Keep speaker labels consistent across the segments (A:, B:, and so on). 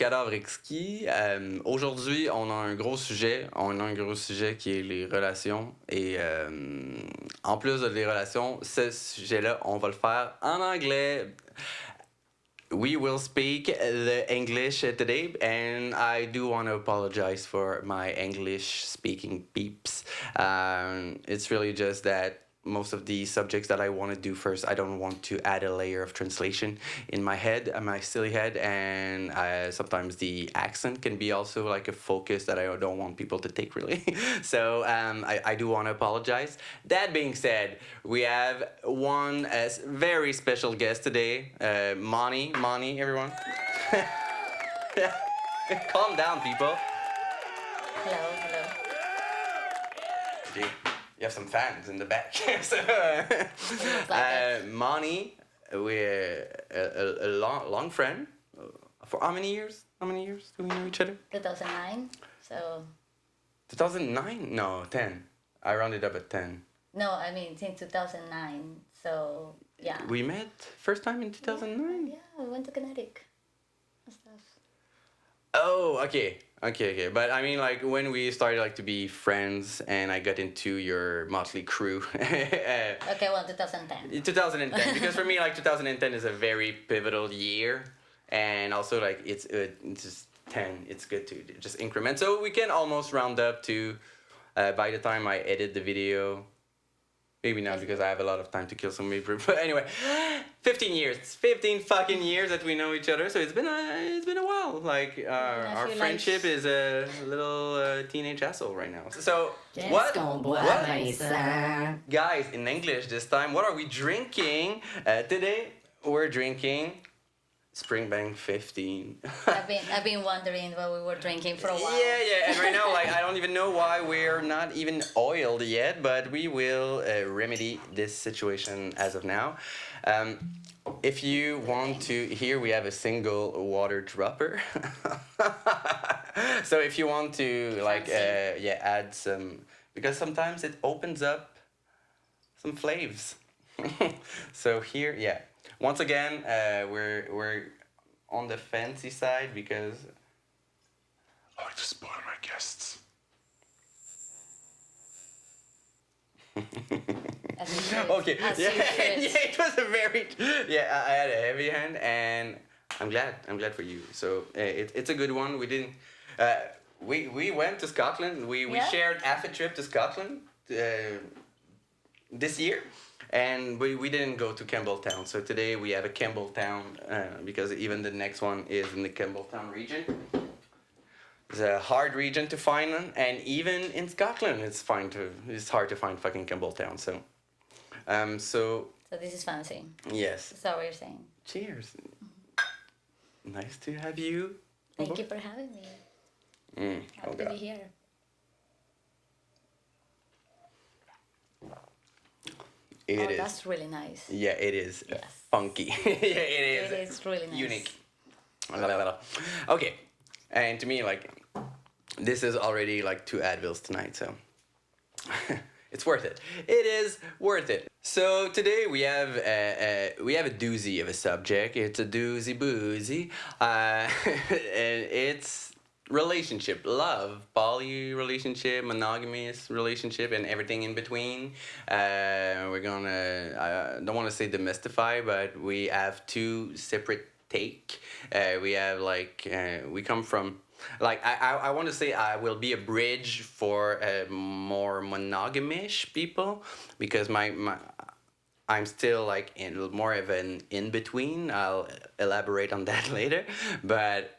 A: Cadavres Exquis. Aujourd'hui, on a un gros sujet. On a un gros sujet qui est les relations. Et en plus de les relations, ce sujet-là, on va le faire en anglais. We will speak the English today, and I do want to apologize for my English-speaking peeps. It's really just that most of the subjects that I want to do first, I don't want to add a layer of translation in my head, my silly head, and sometimes the accent can be also like a focus that I don't want people to take really. So I do want to apologize. That being said, we have one very special guest today, Moni. Moni, everyone. Calm down, people.
B: Hello, hello.
A: Gee, you have some fans in the back. So, Moni, we're a long friend. For how many years? How many years do we know each other?
B: 2009, so...
A: 2009? No, 10. I rounded up at 10.
B: No, I mean, since 2009, so, yeah.
A: We met first time in 2009?
B: Yeah, we went to Connecticut and stuff.
A: Oh, okay. But I mean, like, when we started, like, to be friends and I got into your motley crew.
B: Okay, well, 2010.
A: 2010, because for me, like, 2010 is a very pivotal year. And also, like, it's just 10. It's good to just increment. So we can almost round up to, by the time I edit the video, maybe not because I have a lot of time to kill some people. But anyway, 15 years. 15 fucking years that we know each other. So it's been a while. Like, our friendship is a little teenage asshole right now. So, what? Guys, in English this time, what are we drinking? Today, we're drinking Springbank 15.
B: I've been wondering what we were drinking for a while.
A: Yeah, and right now, like, I don't even know why we're not even oiled yet, but we will remedy this situation as of now. If you want to, here we have a single water dropper. So if you want to, like, add some, because sometimes it opens up some flavors. So here, yeah. Once again, we're on the fancy side because
C: I like to spoil my guests.
A: Okay. Yeah, it was a very I had a heavy hand, and I'm glad for you. So it's a good one. We didn't. We went to Scotland. We shared half a trip to Scotland this year. And we didn't go to Campbelltown, so today we have a Campbelltown because even the next one is in the Campbelltown region. It's a hard region to find, and even in Scotland, it's hard to find fucking Campbelltown. So, so
B: this is fancy.
A: Yes.
B: That's what we're saying.
A: Cheers. Nice to have you.
B: Thank you for having me. Happy to be here. That's really nice.
A: Yeah, it is.
B: Yes.
A: Funky. Yeah, it is.
B: It is really nice.
A: Unique. Okay, and to me, like, this is already like 2 Advils tonight, so it's worth it. It is worth it. So today we have a doozy of a subject. It's a doozy boozy, and it's relationship, love, poly relationship, monogamous relationship, and everything in between. We're gonna, I don't want to say demystify, but we have 2 separate take. We have like, we come from, like, I want to say I will be a bridge for more monogamish people, because I'm still like in more of an in-between. I'll elaborate on that later, but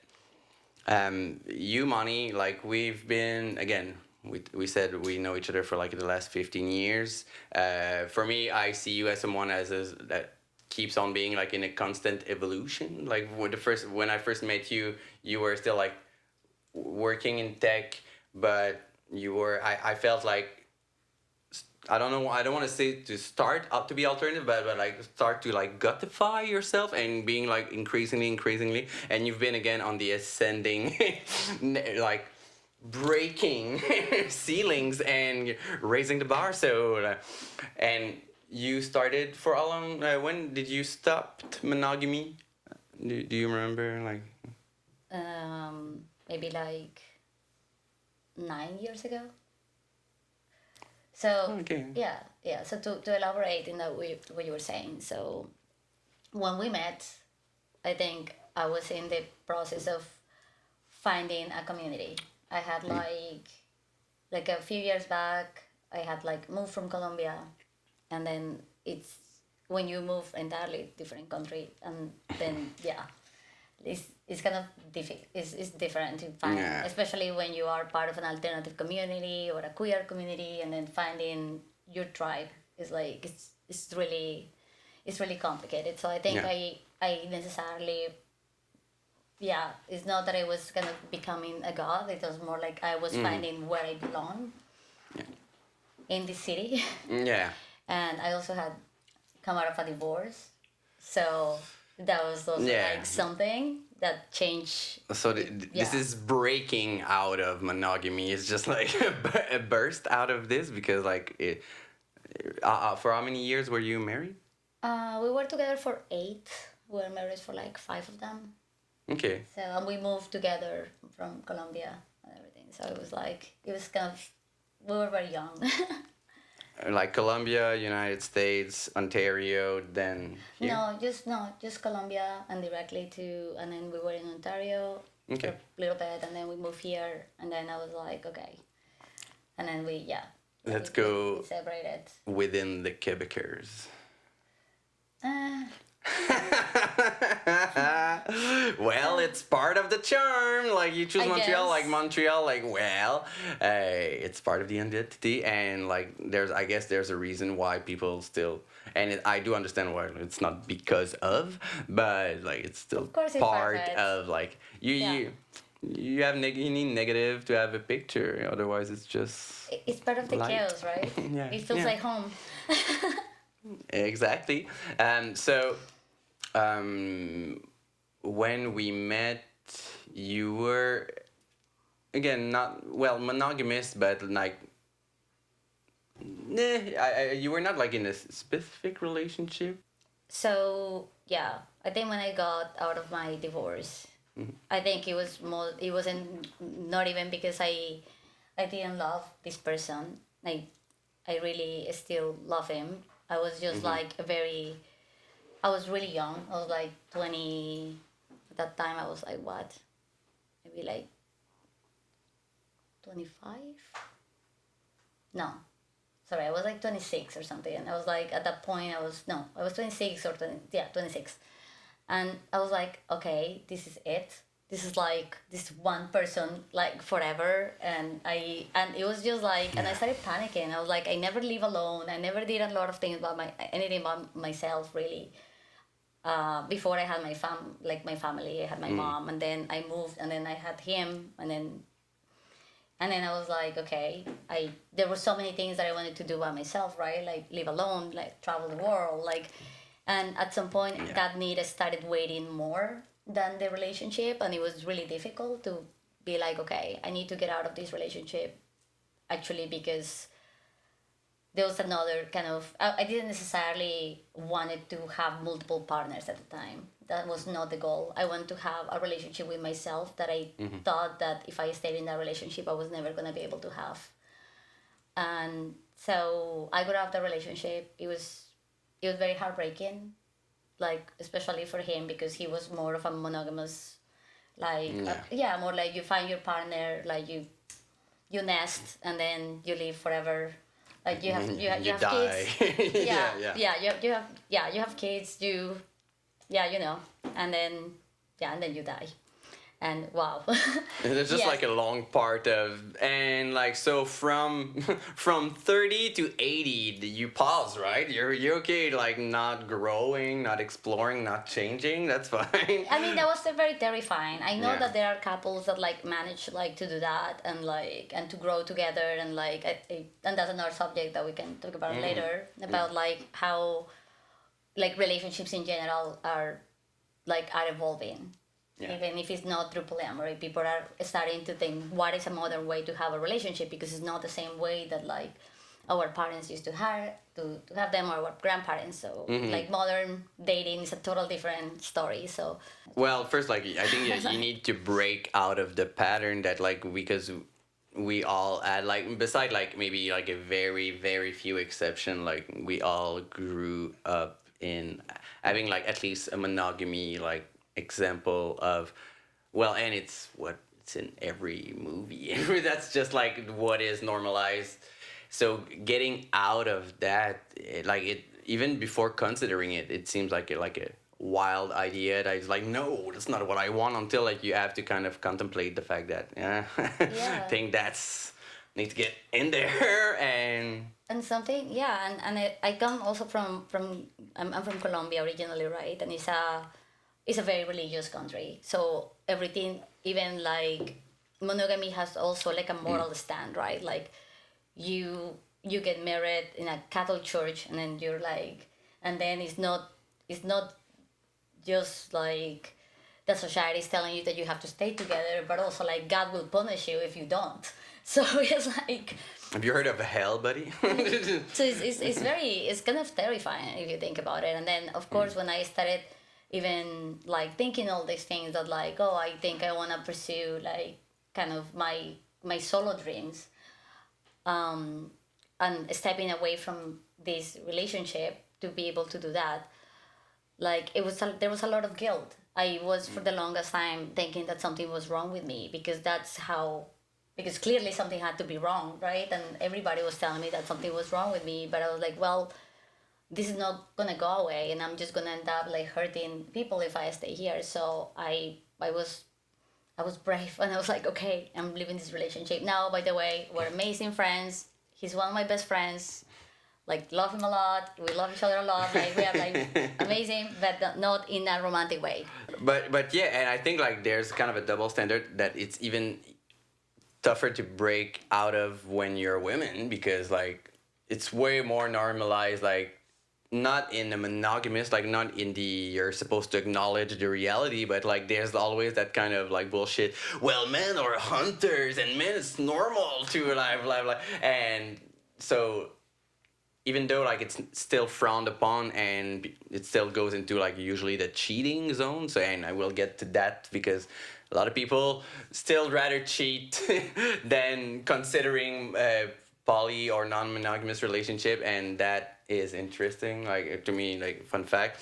A: you, Moni, like, we've been, again, we said we know each other for like the last 15 years. For me, I see you as someone that keeps on being like in a constant evolution. Like when I first met you, you were still like working in tech, but you were, I felt like, I don't know, I don't want to say to start up to be alternative, but like start to like gutify yourself and being like increasingly, and you've been again on the ascending, like breaking ceilings and raising the bar. So, and you started for how long? When did you stop monogamy? Do you remember? Like,
B: maybe like 9 years ago. So
A: Okay.
B: yeah. So to elaborate in that what you were saying. So when we met, I think I was in the process of finding a community. I had like a few years back, I had like moved from Colombia, and then it's when you move entirely different country, and then yeah, it's kind of it's different to find,
A: Yeah.
B: especially when you are part of an alternative community or a queer community, and then finding your tribe is like it's really complicated. So I think
A: Yeah.
B: I necessarily yeah, it's not that I was kind of becoming a god. It was more like I was finding where I belong in this city.
A: Yeah.
B: And I also had come out of a divorce. So that was also
A: Yeah.
B: like something that changed.
A: So this
B: Yeah.
A: is breaking out of monogamy. It's just like a burst out of this because like for how many years were you married?
B: We were together for 8. We were married for like 5 of them.
A: Okay.
B: So and we moved together from Colombia and everything. So it was like it was kind of we were very young.
A: Like Colombia, United States, Ontario, then here?
B: No, just Colombia and directly to, and then we were in Ontario
A: Okay.
B: for a little bit, and then we moved here, and then I was like, okay, and then
A: Let's
B: we
A: go
B: separated.
A: within the Quebecers.
B: Uh,
A: Well, it's part of the charm. Like you choose
B: I
A: Montreal,
B: guess.
A: like Montreal, like well, it's part of the identity, and like I guess there's a reason why people still, and I do understand why it's not because of, but like it's still
B: Of course it's
A: part
B: perfect.
A: of like you
B: Yeah.
A: you have you need negative to have a picture, otherwise it's just
B: it's part of the
A: light.
B: chaos, right?
A: Yeah,
B: It feels
A: yeah.
B: like home.
A: Exactly. So when we met, you were again not well monogamous, but like you were not like in a specific relationship.
B: So yeah, I think when I got out of my divorce, I think it was more. It wasn't not even because I didn't love this person. I really still love him. I was just like I was really young. I was like 20. At that time, I was like what? Maybe like 25? No. Sorry, I was like 26 or something. And I was like, at that point, I was 26 or 20, yeah, 26. And I was like, okay, this is it. This is like this one person like forever, and it was just like, and I started panicking. I was like, I never live alone. I never did a lot of things about anything about myself really. Before I had my family, I had my mom, and then I moved, and then I had him, and then I was like, okay, there were so many things that I wanted to do by myself, right? Like live alone, like travel the world, like, and at some point that need started weighing more than the relationship, and it was really difficult to be like, okay, I need to get out of this relationship, actually, because there was another kind of I didn't necessarily wanted to have multiple partners at the time. That was not the goal. I wanted to have a relationship with myself that I thought that if I stayed in that relationship I was never gonna be able to have. And so I got out of the relationship. It was very heartbreaking, like especially for him because he was more of a monogamous, like more like you find your partner, like you nest and then you live forever. Like you have
A: You
B: have
A: die.
B: kids.
A: Yeah.
B: You have kids. You know, and then and then you die, and wow.
A: And it's just
B: Yes.
A: like a long part of, and like so from from 30 to 80 you pause, right? You're okay, like not growing, not exploring, not changing. That's fine.
B: I mean, that was very terrifying. I know
A: Yeah.
B: that there are couples that like manage like to do that and like and to grow together and like and that's another subject that we can talk about later about like how like relationships in general are evolving.
A: Yeah.
B: Even if it's not through polyamory, people are starting to think what is a modern way to have a relationship, because it's not the same way that like our parents used to have them, or our grandparents. So
A: Mm-hmm.
B: like modern dating is a total different story. So
A: Well, first, like I think you need to break out of the pattern that like because we all add like beside like maybe like a very few exception, like we all grew up in having like at least a monogamy like example of, well, and it's what it's in every movie. That's just like what is normalized. So getting out of that, like it even before considering it, it seems like a wild idea that is like, no, that's not what I want, until like you have to kind of contemplate the fact that I
B: yeah.
A: think that's need to get in there and
B: And something, yeah, and I come also from I'm from Colombia originally, right? And it's a very religious country, so everything, even like monogamy, has also like a moral stand, right? Like you get married in a Catholic church, and then you're like, and then it's not just like the society is telling you that you have to stay together, but also like God will punish you if you don't. So it's like,
A: have you heard of hell, buddy?
B: so it's kind of terrifying if you think about it. And then of course when I started even like thinking all these things, that like, oh, I think I want to pursue like kind of my solo dreams, and stepping away from this relationship to be able to do that, like there was a lot of guilt. I was for the longest time thinking that something was wrong with me, because clearly something had to be wrong, right? And everybody was telling me that something was wrong with me, but I was like, well, this is not gonna go away, and I'm just gonna end up like hurting people if I stay here. So I was brave, and I was like, okay, I'm leaving this relationship now. By the way, we're amazing friends. He's one of my best friends. Like, love him a lot. We love each other a lot. Like, we are like amazing, but not in a romantic way.
A: But yeah, and I think like there's kind of a double standard that it's even tougher to break out of when you're women, because like it's way more normalized, like not in a monogamous, like not in the you're supposed to acknowledge the reality, but like there's always that kind of like bullshit, well, men are hunters and men it's normal to live, and so even though like it's still frowned upon and it still goes into like usually the cheating zone. So, and I will get to that because a lot of people still rather cheat than considering poly or non-monogamous relationship, and that is interesting. Like to me, like fun fact,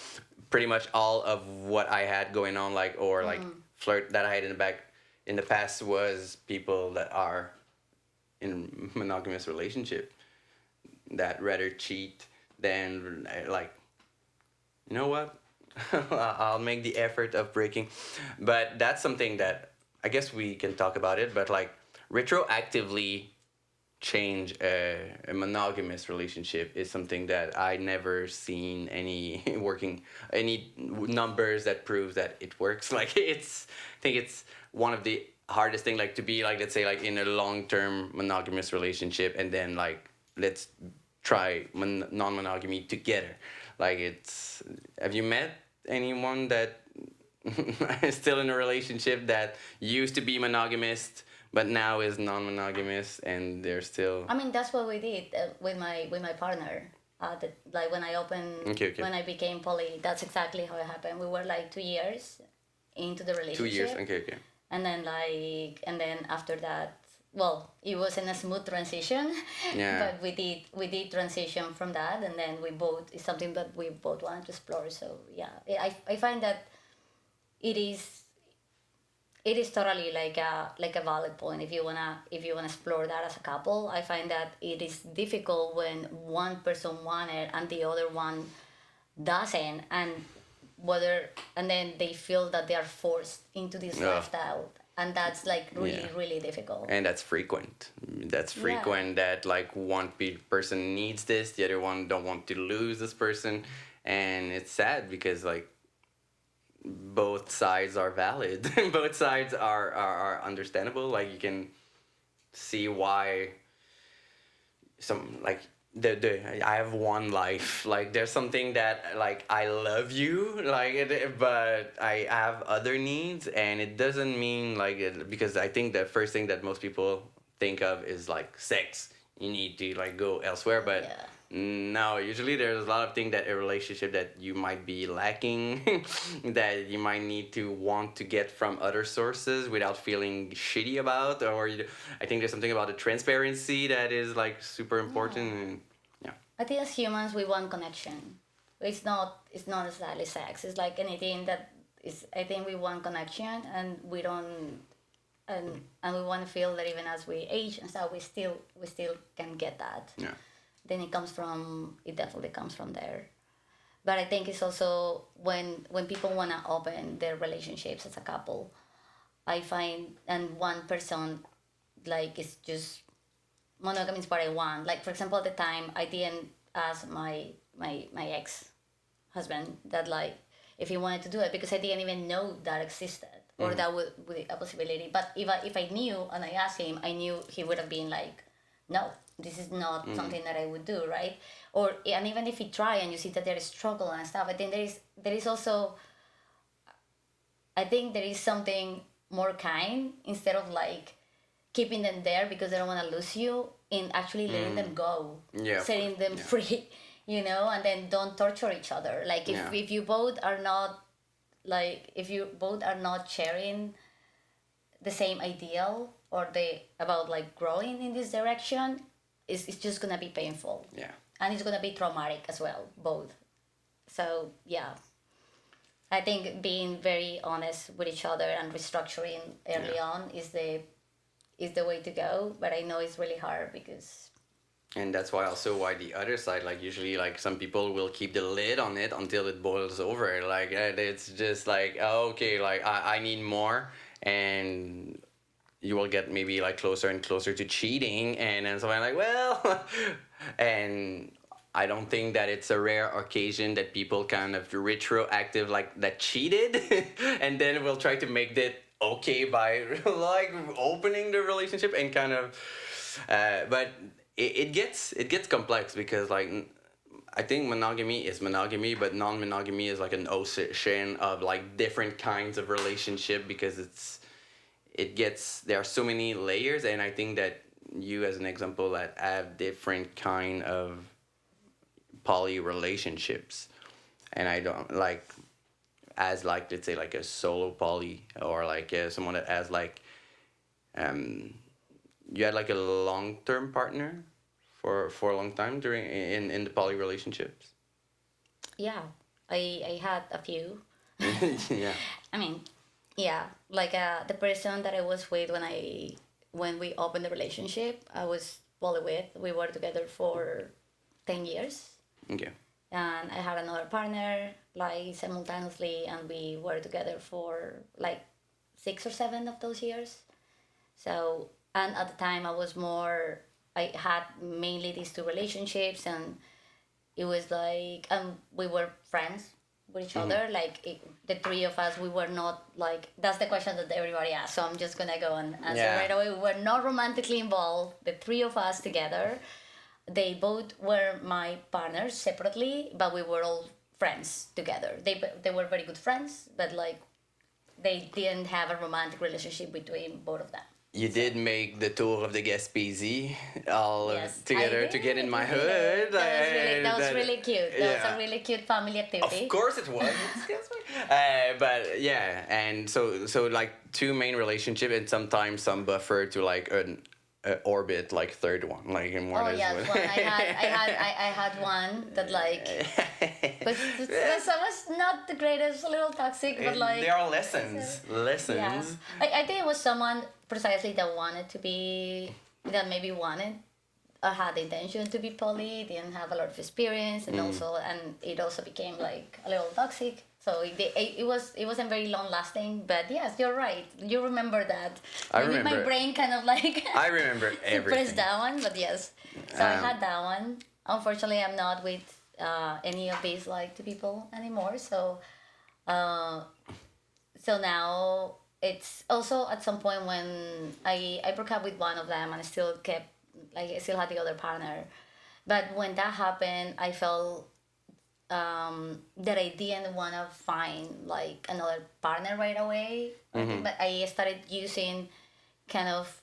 A: pretty much all of what I had going on, like or like flirt that I had in the past was people that are in monogamous relationship that rather cheat than like, you know what, I'll make the effort of breaking. But that's something that I guess we can talk about it, but like retroactively change a monogamous relationship is something that I never seen any working, any numbers that proves that it works. Like it's, I think it's one of the hardest thing, like to be like, let's say like in a long-term monogamous relationship and then like let's try non-monogamy together. Like it's, have you met anyone that is still in a relationship that used to be monogamous but now is non-monogamous and they're still
B: I mean, that's what we did with my partner. Like when I opened,
A: Okay, okay.
B: when I became poly, that's exactly how it happened. We were like 2 years into the relationship.
A: 2 years? Okay.
B: And then after that, well, it wasn't a smooth transition.
A: Yeah.
B: But we did transition from that, and then it's something that we both wanted to explore. So yeah, I find that it is totally like a valid point if you wanna explore that as a couple. I find that it is difficult when one person wants it and the other one doesn't, and then they feel that they are forced into this lifestyle, and that's like really difficult.
A: And that's frequent. That's frequent that like one person needs this, the other one don't want to lose this person, and it's sad because like both sides are valid. Both sides are understandable. Like you can see why some like the I have one life. Like there's something that like I love you, like but I have other needs, and it doesn't mean like because I think the first thing that most people think of is like sex. you need to like go elsewhere. But
B: Yeah.
A: no, usually there's a lot of things that a relationship that you might be lacking, that you might need to want to get from other sources without feeling shitty about. Or I think there's something about the transparency that is like super important. And, yeah.
B: I think as humans we want connection. It's not necessarily sex. It's like anything that is. I think we want connection, and we don't, and we want to feel that even as we age and stuff, we still can get that.
A: Yeah.
B: Then it definitely comes from there. But I think it's also when people want to open their relationships as a couple, I find, and one person like is just monogamy is what I want. Like for example, at the time I didn't ask my ex husband that like if he wanted to do it because I didn't even know that existed or that would be a possibility. But if I knew and I asked him, I knew he would have been like, no, this is not something that I would do, right? Or and even if he try and you see that there is struggle and stuff, I think there is also, I think there is something more kind instead of like keeping them there because they don't want to lose you, in actually letting them go,
A: Yeah, of
B: setting
A: course.
B: them
A: Yeah.
B: free, and then don't torture each other. Like if you both are not like if you both are not sharing the same ideal or the about like growing in this direction, it's just gonna be painful.
A: Yeah.
B: And it's gonna be traumatic as well, both. So yeah, I think being very honest with each other and restructuring early on is the way to go. But I know it's really hard because
A: And that's why the other side, like usually like some people will keep the lid on it until it boils over. Like it's just like, oh, okay, like I need more, and you will get maybe like closer and closer to cheating, and then so I'm like, well, and I don't think that it's a rare occasion that people kind of retroactive like that cheated, and then will try to make that okay by like opening the relationship and kind of, but it gets complex because like I think monogamy is monogamy, but non-monogamy is like an ocean of like different kinds of relationship because there are so many layers, and I think that you as an example that have different kind of poly relationships, and I don't like as like let's say like a solo poly or like someone that has like um you had like a long-term partner for a long time during in the poly relationships.
B: yeah, I had a few.
A: Yeah.
B: I mean, yeah, like the person that I was with when we opened the relationship, I was poly with. We were together for 10 years,
A: Okay.
B: and I had another partner like simultaneously, and we were together for like 6 or 7 of those years. So, and at the time, I had mainly these two relationships, and it was like, we were friends with each other. Like, the three of us, we were not like, that's the question that everybody asks. So I'm just gonna go and answer
A: Yeah.
B: right away. We were not romantically involved, the three of us together. They both were my partners separately, but we were all friends together. They were very good friends, but like, they didn't have a romantic relationship between both of them.
A: You did make the tour of the Gaspésie all
B: Yes,
A: together
B: I
A: to get in
B: did,
A: my
B: we did
A: hood.
B: it. That was really cute. That was
A: yeah.
B: a really cute family activity.
A: Of course it was. But yeah, and so like two main relationship and sometimes some buffer to like an orbit like third one like in one
B: Oh
A: is
B: yes,
A: one.
B: one. I had one that like was not the greatest, a little toxic, but like
A: there are lessons.
B: yeah. I think it was someone precisely that maybe wanted or had the intention to be poly, didn't have a lot of experience, and it also became like a little toxic. So it wasn't very long lasting. But yes, you're right. You remember that.
A: I
B: Maybe
A: remember.
B: my brain kind of like
A: I remember
B: suppressed
A: everything.
B: that one. But yes, so I had that one. Unfortunately, I'm not with any of these like two people anymore. So now it's also at some point when I broke up with one of them, and I still had the other partner. But when that happened, I felt that I didn't want to find like another partner right away. But I started using kind of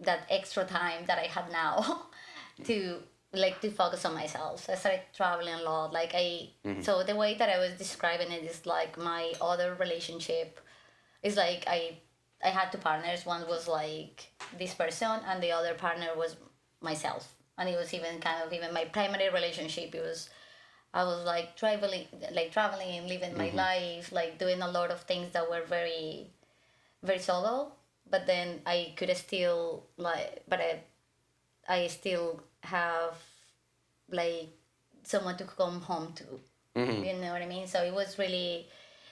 B: that extra time that I had now to to focus on myself. So I started traveling a lot. So the way that I was describing it is like my other relationship is like I had two partners. One was like this person, and the other partner was myself. And it was even kind of even my primary relationship. It was I was traveling, living my life, like doing a lot of things that were very, very solo. But then I could still but I still have like someone to come home to. You know what I mean? So it was really,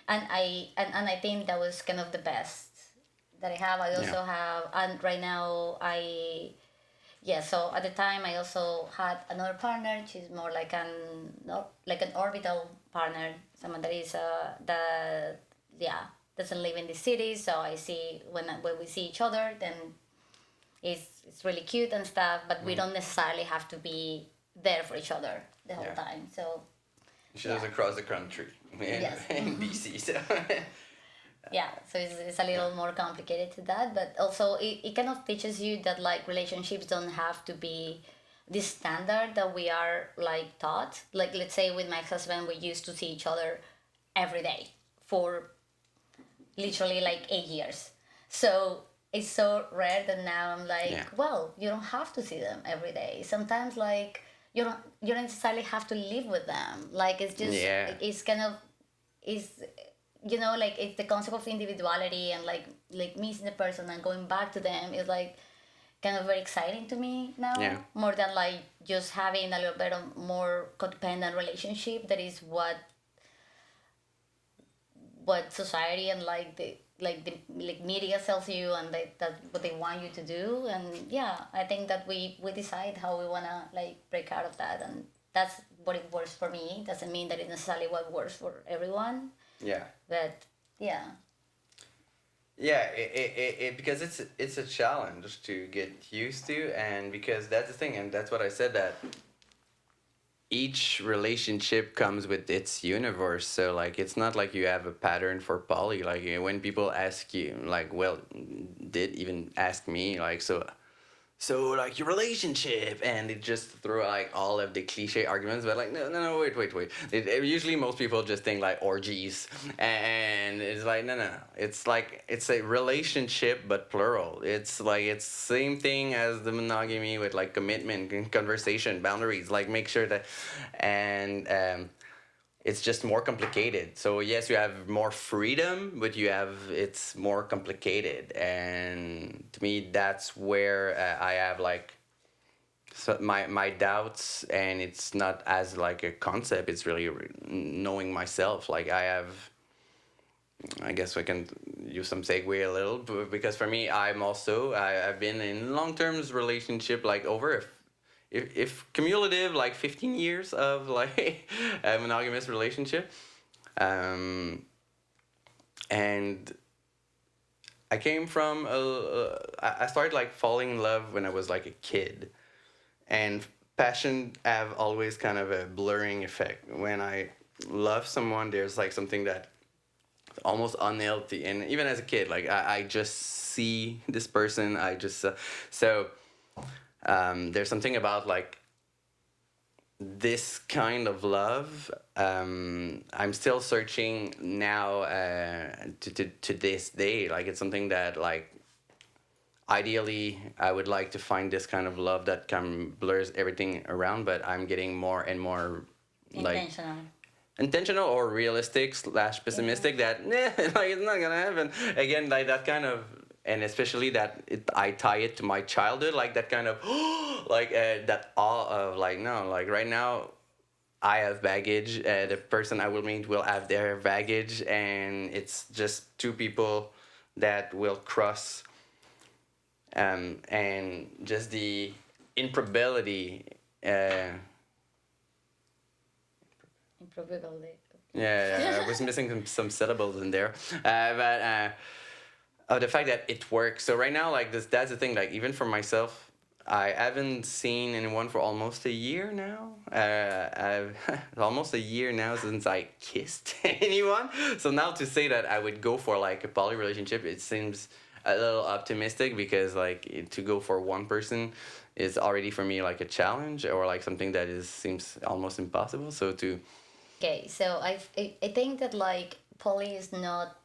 B: and I think that was kind of the best that I have. I also have, and right now so at the time I also had another partner. She's more like not like an orbital partner, someone that is that doesn't live in the city. So I see when we see each other, then it's really cute and stuff. But we don't necessarily have to be there for each other the whole time. So
A: She lives across the country in BC. So
B: yeah, so it's a little more complicated to that, but also it kind of teaches you that like relationships don't have to be the standard that we are like taught. Like let's say with my husband, we used to see each other every day for literally like 8 years. So it's so rare that now I'm like, well, you don't have to see them every day. Sometimes like you don't necessarily have to live with them. Like it's just it's kind of is like it's the concept of individuality and like missing the person and going back to them is like kind of very exciting to me now, more than like just having a little bit of more codependent relationship. That is what society and the media sells you, and that's what they want you to do. And I think that we decide how we want to like break out of that, and that's what it works for me. Doesn't mean that it's necessarily what works for everyone. But
A: because it's a challenge to get used to, and because that's the thing, and that's what I said, that each relationship comes with its universe. So like it's not like you have a pattern for poly. Like when people ask you, like, well, did even ask me, like, so like your relationship, and it just throw like all of the cliche arguments, but like no, wait. Usually most people just think like orgies, and it's like no, it's like it's a relationship but plural. It's like it's same thing as the monogamy with like commitment and conversation, boundaries, like make sure that, and it's just more complicated. So yes, you have more freedom, but it's more complicated. And to me, that's where I have like my doubts, and it's not as like a concept. It's really knowing myself. Like I guess I can use some segue a little, because for me, I've been in long-term relationship like over if cumulative like 15 years of like a monogamous relationship, and I came from I started like falling in love when I was like a kid, and passion have always kind of a blurring effect. When I love someone, there's like something that almost unhealthy, and even as a kid, like I just see this person, I just there's something about like this kind of love. I'm still searching now to this day. Like it's something that like ideally I would like to find this kind of love that can blurs everything around, but I'm getting more and more like intentional or realistic / pessimistic that like it's not gonna happen again, like that kind of. And especially that I tie it to my childhood, like that kind of like that awe of like, no, like right now I have baggage, the person I will meet will have their baggage, and it's just two people that will cross, and just the improbability.
B: Improbability.
A: Yeah, I was missing some syllables in there, but. The fact that it works. So right now, like that's the thing. Like even for myself, I haven't seen anyone for almost a year now. I've almost a year now since I kissed anyone. So now to say that I would go for like a poly relationship, it seems a little optimistic because like to go for one person is already for me like a challenge or like something that is seems almost impossible. So to
B: Okay, so I think that like poly is not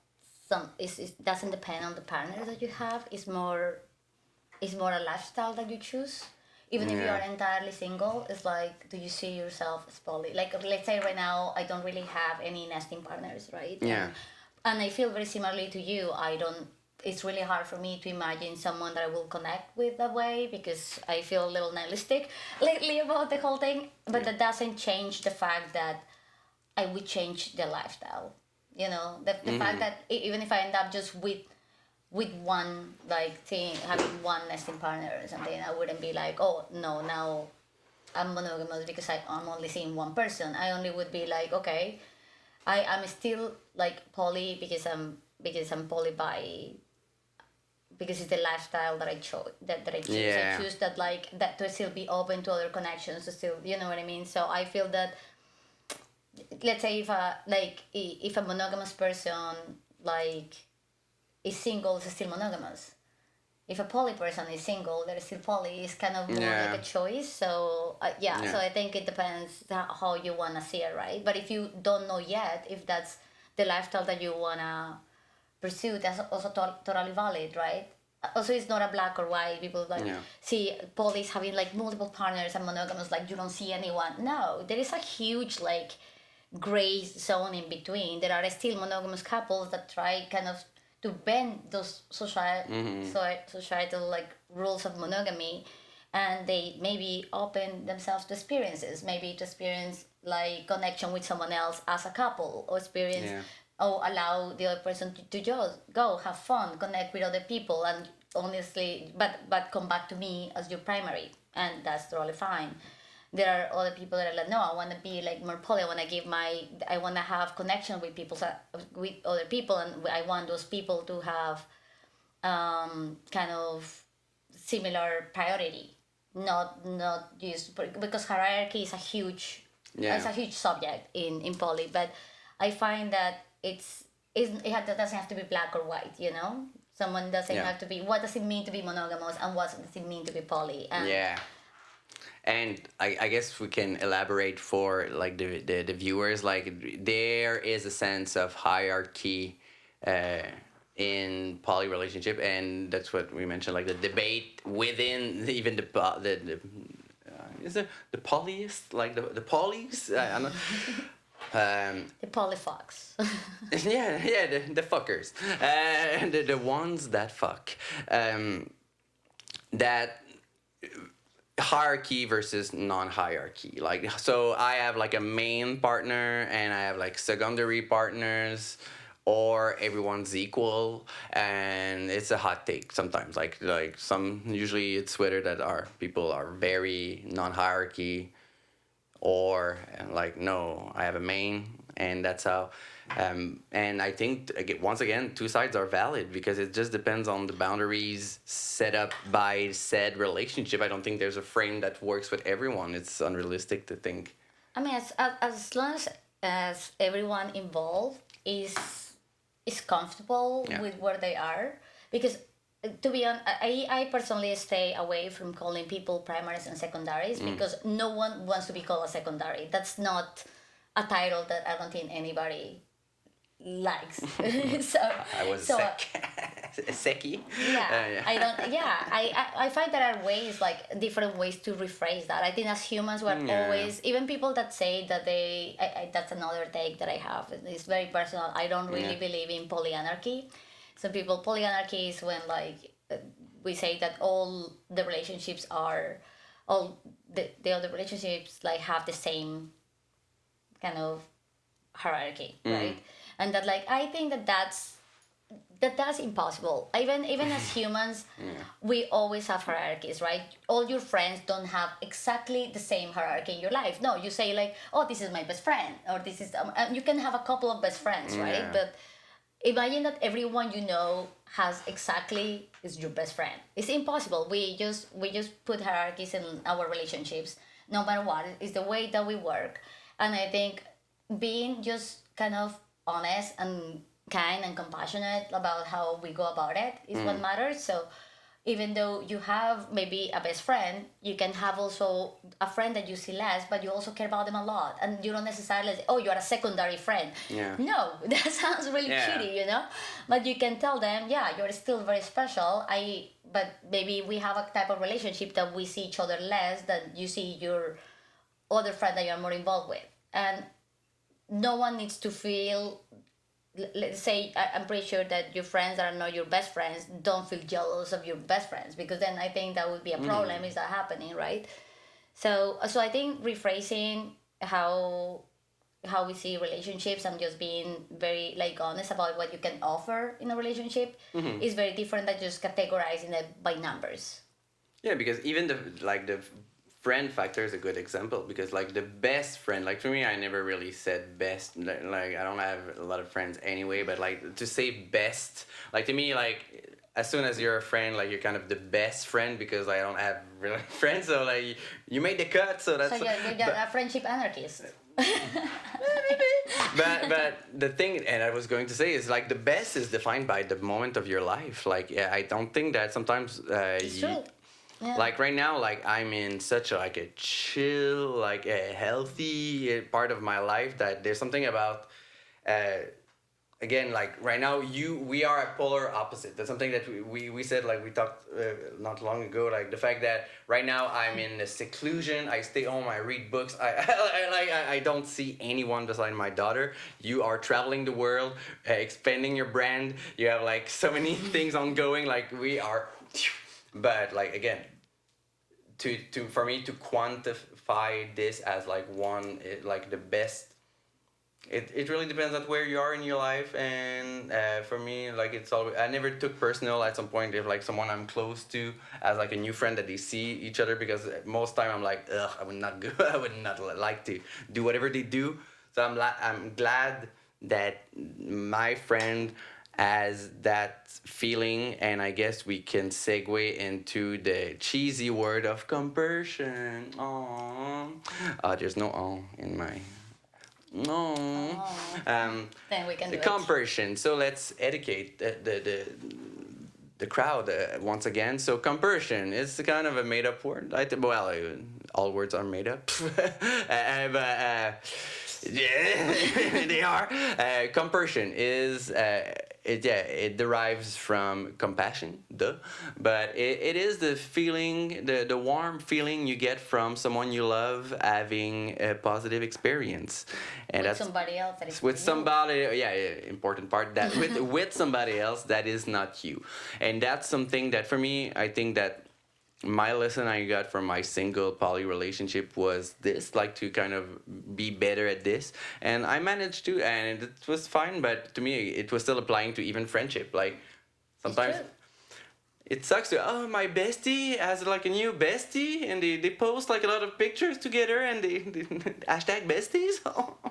B: it doesn't depend on the partner that you have. It's more a lifestyle that you choose. Even if you
A: Yeah.
B: are entirely single, it's like, do you see yourself as poly? Like, let's say right now, I don't really have any nesting partners, right?
A: Yeah.
B: And I feel very similarly to you. I don't. It's really hard for me to imagine someone that I will connect with that way because I feel a little nihilistic lately about the whole thing. But that doesn't change the fact that I would change the lifestyle. You know, the fact that even if I end up just with one like thing, having one nesting partner or something, I wouldn't be like, oh no, now I'm monogamous because I'm only seeing one person. I only would be like, okay, I'm still like poly because I'm poly by because it's the lifestyle that I chose that I choose.
A: Yeah.
B: I choose that like that to still be open to other connections to still you know what I mean. So I feel that let's say if a monogamous person like is single is still monogamous. If a poly person is single, they're still poly. It's kind of more
A: Yeah.
B: like a choice. So
A: Yeah.
B: so I think it depends how you wanna see it, right? But if you don't know yet if that's the lifestyle that you wanna pursue, that's also totally valid, right? Also, it's not a black or white. People like
A: Yeah.
B: see polys having like multiple partners and monogamous, like you don't see anyone. No, there is a huge like gray zone in between. There are still monogamous couples that try kind of to bend those societal like rules of monogamy, and they maybe open themselves to experiences, maybe to experience like connection with someone else as a couple, or experience
A: Yeah.
B: or allow the other person to just go have fun, connect with other people, and honestly, but come back to me as your primary, and that's totally fine. There are other people that are like, no, I want to be like more poly. I want to have connection with people, with other people, and I want those people to have kind of similar priority, not just because hierarchy is a huge,
A: Yeah.
B: it's a huge subject in poly. But I find that it doesn't have to be black or white. You know, someone doesn't
A: Yeah.
B: have to be. What does it mean to be monogamous, and what does it mean to be poly? And
A: Yeah. And I guess we can elaborate for like the viewers, like there is a sense of hierarchy in poly relationship, and that's what we mentioned, like the debate within even is it the polyist, like the polys? I'm not,
B: the polyfox.
A: yeah, the fuckers, the ones that fuck, that hierarchy versus non-hierarchy. Like, so I have like a main partner and I have like secondary partners, or everyone's equal, and it's a hot take sometimes. Like some, usually it's Twitter that are people are very non-hierarchy, or like, no, I have a main, and that's how. And I think once again, two sides are valid because it just depends on the boundaries set up by said relationship. I don't think there's a frame that works with everyone. It's unrealistic to think.
B: I mean, as long as everyone involved is comfortable
A: Yeah.
B: with where they are, because to be honest, I personally stay away from calling people primaries and secondaries because no one wants to be called a secondary. That's not a title that I don't think anybody likes. so
A: I was
B: so
A: a secchi.
B: yeah, I don't. Yeah, I find there are ways, like different ways to rephrase that. I think as humans, we're
A: Yeah.
B: always, even people that say that that's another take that I have. It's very personal. I don't really
A: Yeah.
B: believe in polyanarchy. Some people, polyanarchy is when like we say that all the relationships are, all the other relationships like have the same kind of hierarchy, right? And that like I think that's impossible. Even as humans, we always have hierarchies, right? All your friends don't have exactly the same hierarchy in your life. No, you say like, oh, this is my best friend, or this is and you can have a couple of best friends, right?
A: Yeah.
B: But imagine that everyone you know has exactly is your best friend. It's impossible. We just put hierarchies in our relationships, no matter what. It's the way that we work, and I think being just kind of honest and kind and compassionate about how we go about it is what matters. So even though you have maybe a best friend, you can have also a friend that you see less, but you also care about them a lot, and you don't necessarily say, oh, you're a secondary friend.
A: Yeah.
B: No, that sounds really
A: Yeah.
B: shitty, you know. But you can tell them, yeah, you're still very special. But maybe we have a type of relationship that we see each other less than you see your other friend that you're more involved with, and no one needs to feel, let's say, I'm pretty sure that your friends that are not your best friends don't feel jealous of your best friends, because then I think that would be a problem. Is that happening, right? So I think rephrasing how we see relationships and just being very like honest about what you can offer in a relationship is very different than just categorizing it by numbers.
A: Yeah, because even the friend factor is a good example, because like the best friend, like for me, I never really said best. Like I don't have a lot of friends anyway, but like to say best, like to me, like as soon as you're a friend, like you're kind of the best friend, because I don't have really friends, so like you made the cut, so that's.
B: So you're a friendship anarchist.
A: But the thing, and I was going to say, is like the best is defined by the moment of your life. Like yeah, I don't think that sometimes
B: It's true. Yeah.
A: like right now, like I'm in such like a chill, like a healthy part of my life, that there's something about again, like right now we are a polar opposite. That's something that we said, like we talked not long ago, like the fact that right now I'm in a seclusion, I stay home, I read books, I don't see anyone beside my daughter. You are traveling the world, expanding your brand, you have like so many things ongoing, like we are. But like again, to for me to quantify this as like one like the best, it really depends on where you are in your life. And for me, like it's always, I never took personal at some point if like someone I'm close to as like a new friend that they see each other, because most time I'm like, ugh, I would not go, I would not like to do whatever they do. So I'm glad that my friend as that feeling, and I guess we can segue into the cheesy word of compersion. Aww. There's no "aw" in my. No.
B: Then we can do
A: The
B: it.
A: compersion. So let's educate the crowd once again. So compersion is kind of a made up word. Well, all words are made up, but yeah, they are. Compersion is it derives from compassion, duh. But it is the feeling, the warm feeling you get from someone you love having a positive experience, and
B: With
A: that's
B: somebody else that is
A: with
B: you.
A: somebody. Yeah, important part, that with somebody else that is not you. And that's something that for me, I think that my lesson I got from my single poly relationship was this, like to kind of be better at this. And I managed to, and it was fine, but to me, it was still applying to even friendship. Like sometimes
B: true.
A: it sucks to, oh, my bestie has like a new bestie, and they post like a lot of pictures together, and they hashtag besties.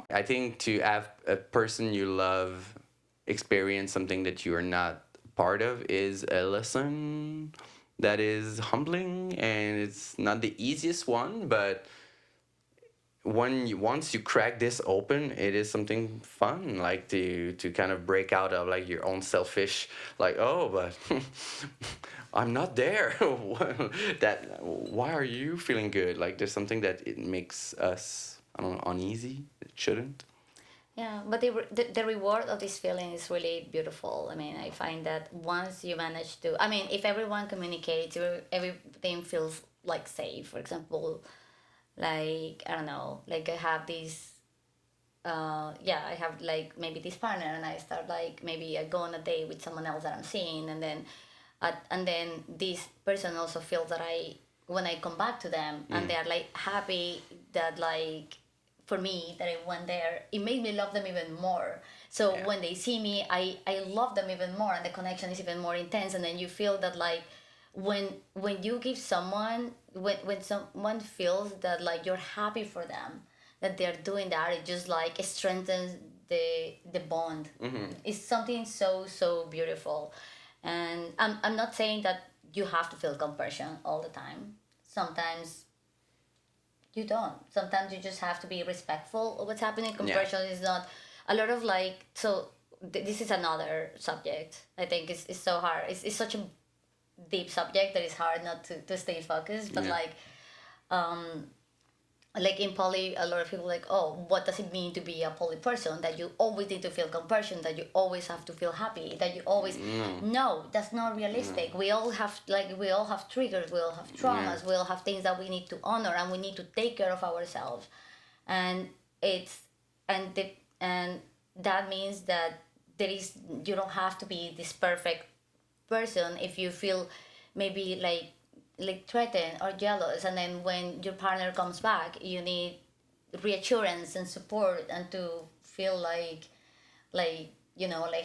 A: I think to have a person you love experience something that you are not part of is a lesson that is humbling, and it's not the easiest one, but once you crack this open, it is something fun, like to kind of break out of like your own selfish, like, oh, but I'm not there. That, why are you feeling good? Like there's something that it makes us, I don't know, uneasy. It shouldn't.
B: Yeah, but the reward of this feeling is really beautiful. I mean, I find that once you manage to, I mean, if everyone communicates, everything feels like safe. For example, like, I don't know, like I have this, I have like maybe this partner, and I start like maybe I go on a date with someone else that I'm seeing, and then this person also feels that when I come back to them, and they're like happy that like, for me, that I went there, it made me love them even more. So
A: Yeah.
B: when they see me, I love them even more, and the connection is even more intense. And then you feel that like when you give someone, when someone feels that like you're happy for them, that they're doing that, it just like it strengthens the bond. It's something so beautiful. And I'm not saying that you have to feel compassion all the time. Sometimes you don't. Sometimes you just have to be respectful of what's happening. Comparison is not a lot of like, so this is another subject. I think it's so hard. It's such a deep subject that it's hard not to stay focused. But like in poly, a lot of people like, oh, what does it mean to be a poly person? That you always need to feel compassion, that you always have to feel happy, that you always no, that's not realistic. We all have triggers, we all have traumas, we all have things that we need to honor, and we need to take care of ourselves. And and that means that you don't have to be this perfect person if you feel maybe like threatened or jealous, and then when your partner comes back you need reassurance and support and to feel like like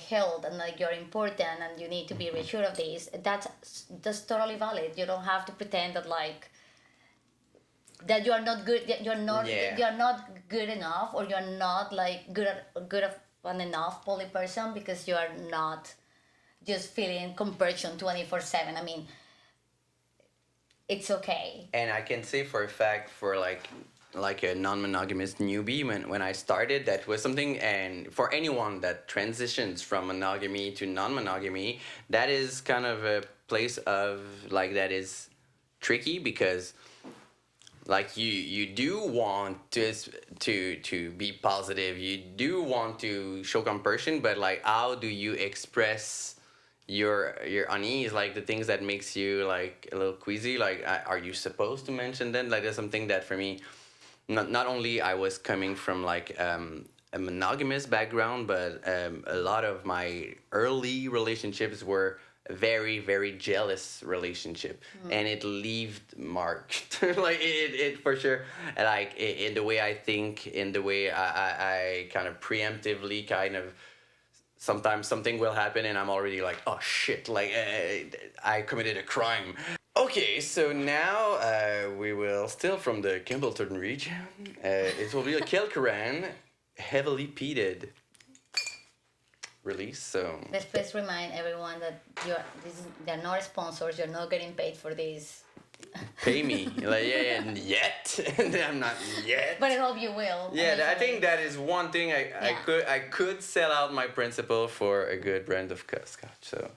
B: held and like you're important and you need to be reassured of this. That's totally valid. You don't have to pretend that like that you are not good, that you're not good enough, or you're not like good of an enough poly person because you are not just feeling compulsion 24/7. I mean, it's okay.
A: And I can say for a fact, for like a non-monogamous newbie, when I started, that was something. And for anyone that transitions from monogamy to non-monogamy, that is kind of a place of like that is tricky, because like you do want to be positive, you do want to show compassion, but like how do you express your unease, like the things that makes you like a little queasy, like are you supposed to mention them? Like that's something that for me, not only I was coming from like a monogamous background, but a lot of my early relationships were very very jealous relationship, and it left marked like it for sure, like in the way I think, in the way I kind of preemptively kind of, sometimes something will happen and I'm already like, oh shit, like I committed a crime. Okay, so now we will, still from the Campbellton region, it will be a Kilkerran heavily peated release. So
B: Let's please remind everyone that they're not sponsors. You're not getting paid for this.
A: pay me, like and yet I'm not yet.
B: But I hope you will.
A: Yeah, I think that is one thing
B: Yeah.
A: I could sell out my principle for a good brand of scotch. So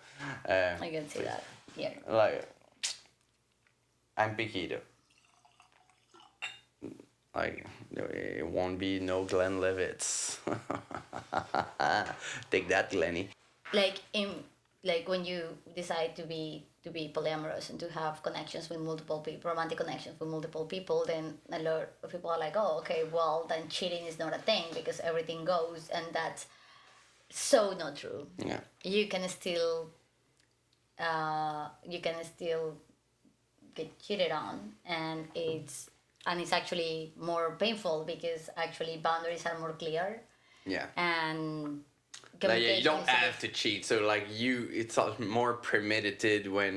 B: I can see that here.
A: like I'm picky though. Like it won't be no Glenlivets. Take that, Glenny.
B: Like when you decide to be polyamorous and to have connections with multiple people, romantic connections with multiple people, then a lot of people are like, oh, okay, well then cheating is not a thing because everything goes, and that's so not true.
A: Yeah.
B: You can still get cheated on, and it's actually more painful because actually boundaries are more clear.
A: Yeah.
B: And
A: Like, yeah, you don't
B: communication is
A: have to cheat. So like it's more premeditated when.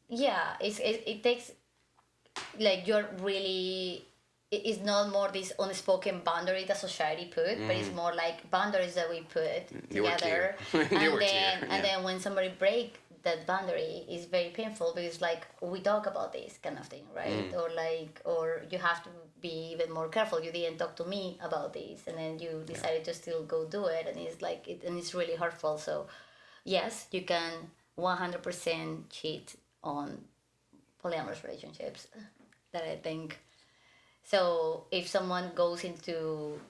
B: yeah, it takes, like, you're really, it's not more this unspoken boundary that society put, but it's more like boundaries that we put
A: They were
B: together.
A: clear. They
B: And
A: were
B: then
A: clear,
B: and
A: yeah.
B: then when somebody break that boundary, it's very painful because like we talk about this kind of thing, right? Or you have to be even more careful. You didn't talk to me about this, and then you decided to still go do it, and it's like and it's really hurtful. So yes, you can 100% cheat on polyamorous relationships. That I think. So if someone goes into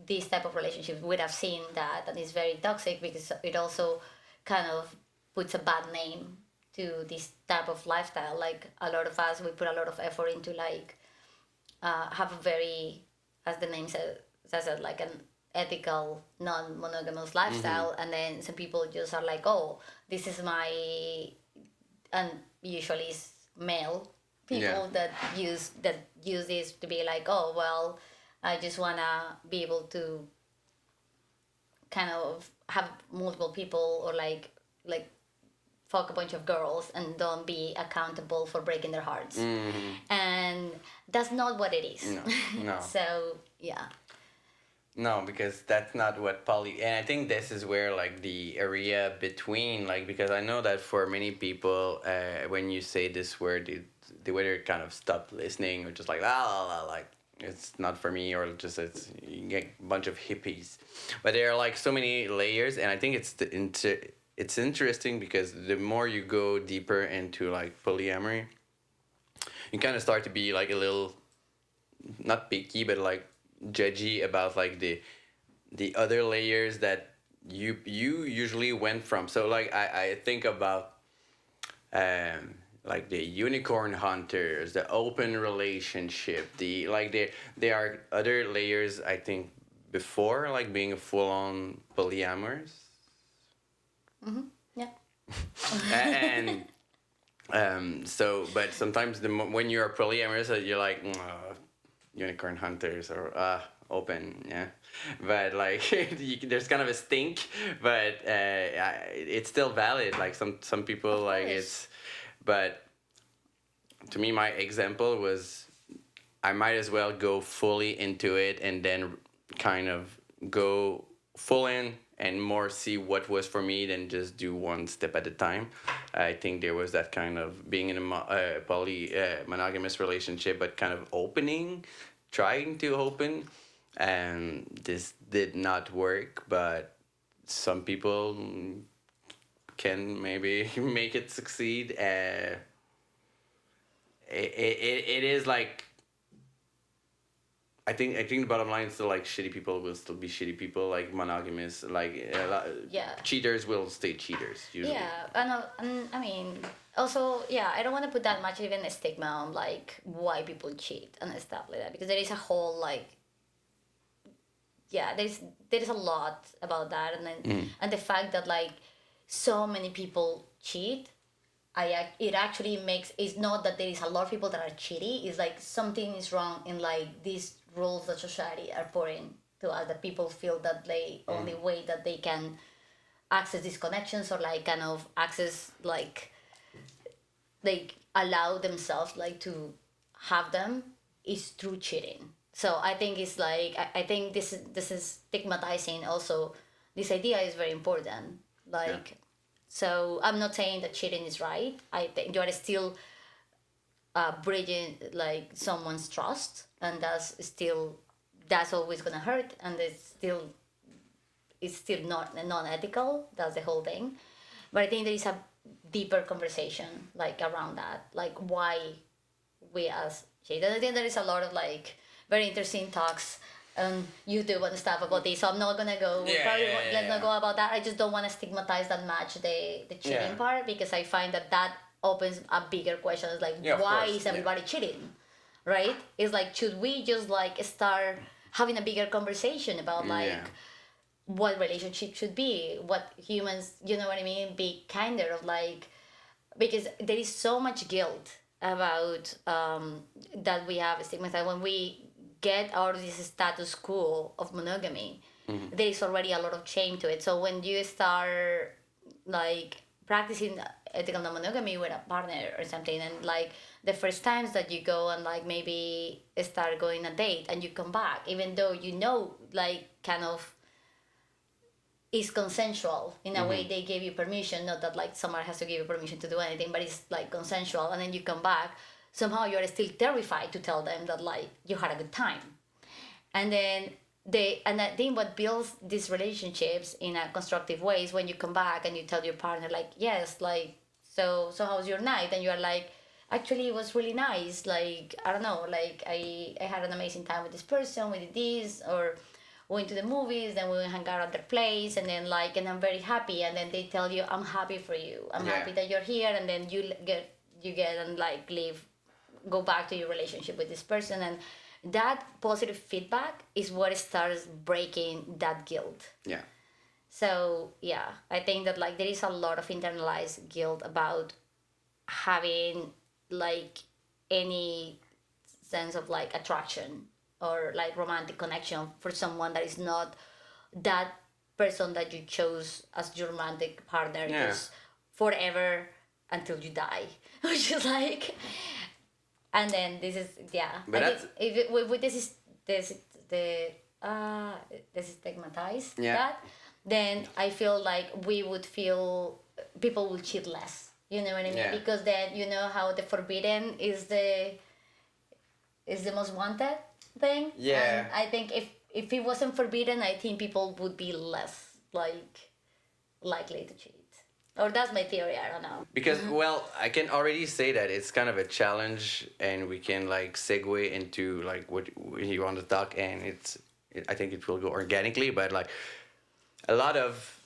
B: this type of relationship, we'd have seen that, and it's very toxic because it also kind of puts a bad name to this type of lifestyle. Like a lot of us, we put a lot of effort into like have a very, as the name says it, like an ethical, non-monogamous lifestyle, and then some people just are like, oh, this is my, and usually it's male people that use this to be like, oh well, I just wanna be able to kind of have multiple people, or like fuck a bunch of girls and don't be accountable for breaking their hearts. And that's not what it is.
A: No.
B: So yeah.
A: No, because that's not what poly. And I think this is where like the area between, like, because I know that for many people, when you say this word, they whether kind of stop listening or just like la la la, like it's not for me, or just it's you get a bunch of hippies. But there are like so many layers, and I think it's interesting because the more you go deeper into like polyamory, you kind of start to be like a little not picky, but like judgy about like the other layers that you usually went from. So like I think about like the unicorn hunters, the open relationship, the like there are other layers I think before like being a full on polyamorous.
B: Yeah.
A: And so but sometimes when you're polyamorous you're like unicorn hunters or open, yeah, but like there's kind of a stink, but it's still valid. Like some people
B: Of
A: like
B: course.
A: it's, but to me my example was I might as well go fully into it and then kind of go full in and more see what was for me than just do one step at a time. I think there was that kind of being in a monogamous relationship, but kind of opening, trying to open, and this did not work. But some people can maybe make it succeed. It is like I think the bottom line is still like shitty people will still be shitty people. Like monogamous, like
B: Yeah.
A: cheaters will stay cheaters usually.
B: Yeah, and I mean, also, yeah, I don't want to put that much even a stigma on like why people cheat and stuff like that, because there is a whole like, yeah, there is a lot about that, and then and the fact that like so many people cheat, it actually makes, it's not that there is a lot of people that are cheaty, it's like something is wrong in like these rules that society are putting to us, that people feel that the only way that they can access these connections or like kind of access like allow themselves like to have them is through cheating. So I think it's like I think this is stigmatizing also. This idea is very important. Like so I'm not saying that cheating is right. I think you are still breaching like someone's trust, and that's always gonna hurt, and it's still not non-ethical. That's the whole thing. But I think there is a deeper conversation like around that, like why we as shade. And I think there is a lot of like very interesting talks on YouTube and stuff about this. So I'm not gonna go. Let's not go about that. I just don't want to stigmatize that much the cheating part, because I find that opens a bigger question. It's like why is everybody cheating, right? It's like should we just like start having a bigger conversation about like what relationship should be, what humans, you know what I mean, be kinder of like, because there is so much guilt about that we have stigmatized when we get out of this status quo of monogamy. There is already a lot of shame to it. So when you start like practicing ethical non-monogamy with a partner or something, and like the first times that you go and like maybe start going a date and you come back, even though you know like kind of is consensual in a way, they gave you permission, not that like someone has to give you permission to do anything, but it's like consensual, and then you come back, somehow you're still terrified to tell them that like you had a good time. And then I think what builds these relationships in a constructive way is when you come back and you tell your partner like, yes, like so how's your night, and you're like, actually it was really nice, like I don't know, like I had an amazing time with this person, we did this, or went to the movies, then we hang out at their place, and then like, and I'm very happy, and then they tell you, I'm happy for you, I'm happy that you're here, and then you get and like leave, go back to your relationship with this person, and that positive feedback is what starts breaking that guilt.
A: Yeah.
B: So yeah, I think that like there is a lot of internalized guilt about having like any sense of like attraction or like romantic connection for someone that is not that person that you chose as your romantic partner just forever until you die, which is like, and then this is
A: But
B: I think if this is this is stigmatized that, then I feel like people will cheat less, you know what I mean, because then you know how the forbidden is the most wanted. thing.
A: Yeah.
B: And I think if it wasn't forbidden, I think people would be less like likely to cheat. Or that's my theory. I don't know.
A: Because well, I can already say that it's kind of a challenge, and we can like segue into like what you want to talk, and I think it will go organically, but like a lot of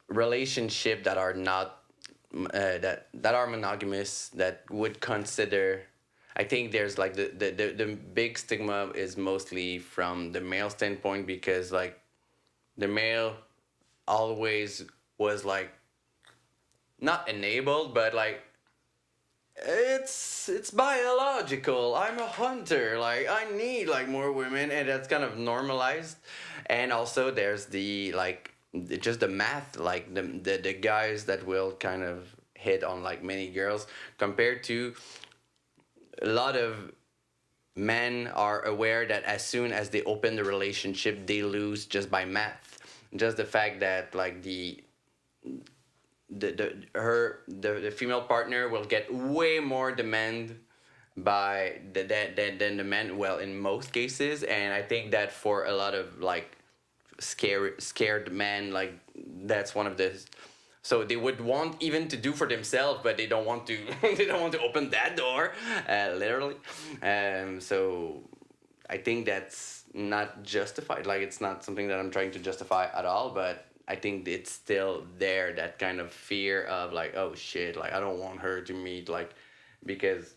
A: relationship that are not that are monogamous that would consider. I think there's like the big stigma is mostly from the male standpoint, because like the male always was like not enabled, but like it's biological. I'm a hunter. Like I need like more women, and that's kind of normalized. And also there's the like just the math, like the guys that will kind of hit on like many girls compared to a lot of men are aware that as soon as they open the relationship they lose just by math. Just the fact that like the female partner will get way more demand by than the men, well, in most cases. And I think that for a lot of like scared men, like that's one of the, so they would want even to do for themselves, but they don't want to they don't want to open that door, literally. So I think that's not justified. Like it's not something that I'm trying to justify at all, but I think it's still there, that kind of fear of like, oh shit, like I don't want her to meet, like, because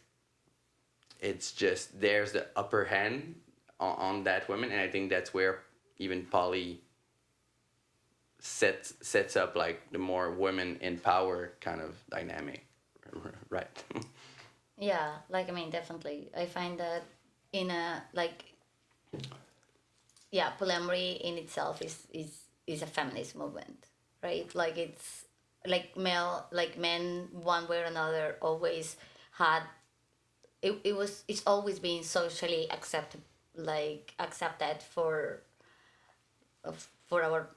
A: it's just there's the upper hand on that woman. And I think that's where even poly sets up like the more women in power kind of dynamic, right?
B: Yeah, like I mean, definitely. I find that in a like, yeah, polyamory in itself is a feminist movement, right? Like it's like like men, one way or another, always had it's always been socially accepted for our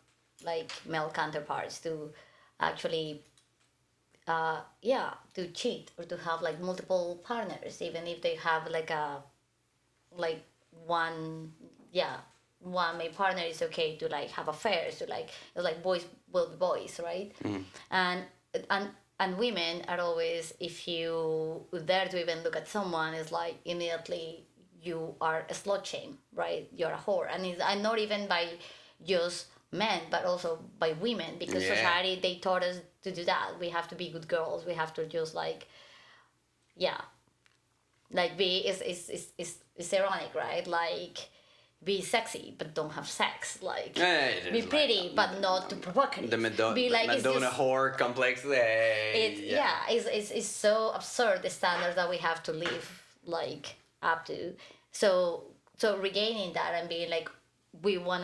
B: like male counterparts to actually yeah, to cheat or to have like multiple partners, even if they have like one, yeah, one main partner. Is okay to like have affairs, to like it's like boys will be boys, right? and and and women are always, if you dare to even look at someone, is like immediately you are a slut shame, right? You're a whore. And not even by just men, but also by women, because
A: Yeah.
B: society, they taught us to do that. We have to be good girls, we have to just like, yeah, like be is ironic, right? Like be sexy but don't have sex, like
A: Yeah, it
B: be
A: is
B: pretty
A: like,
B: but not too provocative.
A: the
B: Be like, it's
A: Madonna
B: just,
A: whore complex.
B: it's yeah, it's so absurd, the standards that we have to live like up to. So regaining that and being like, we want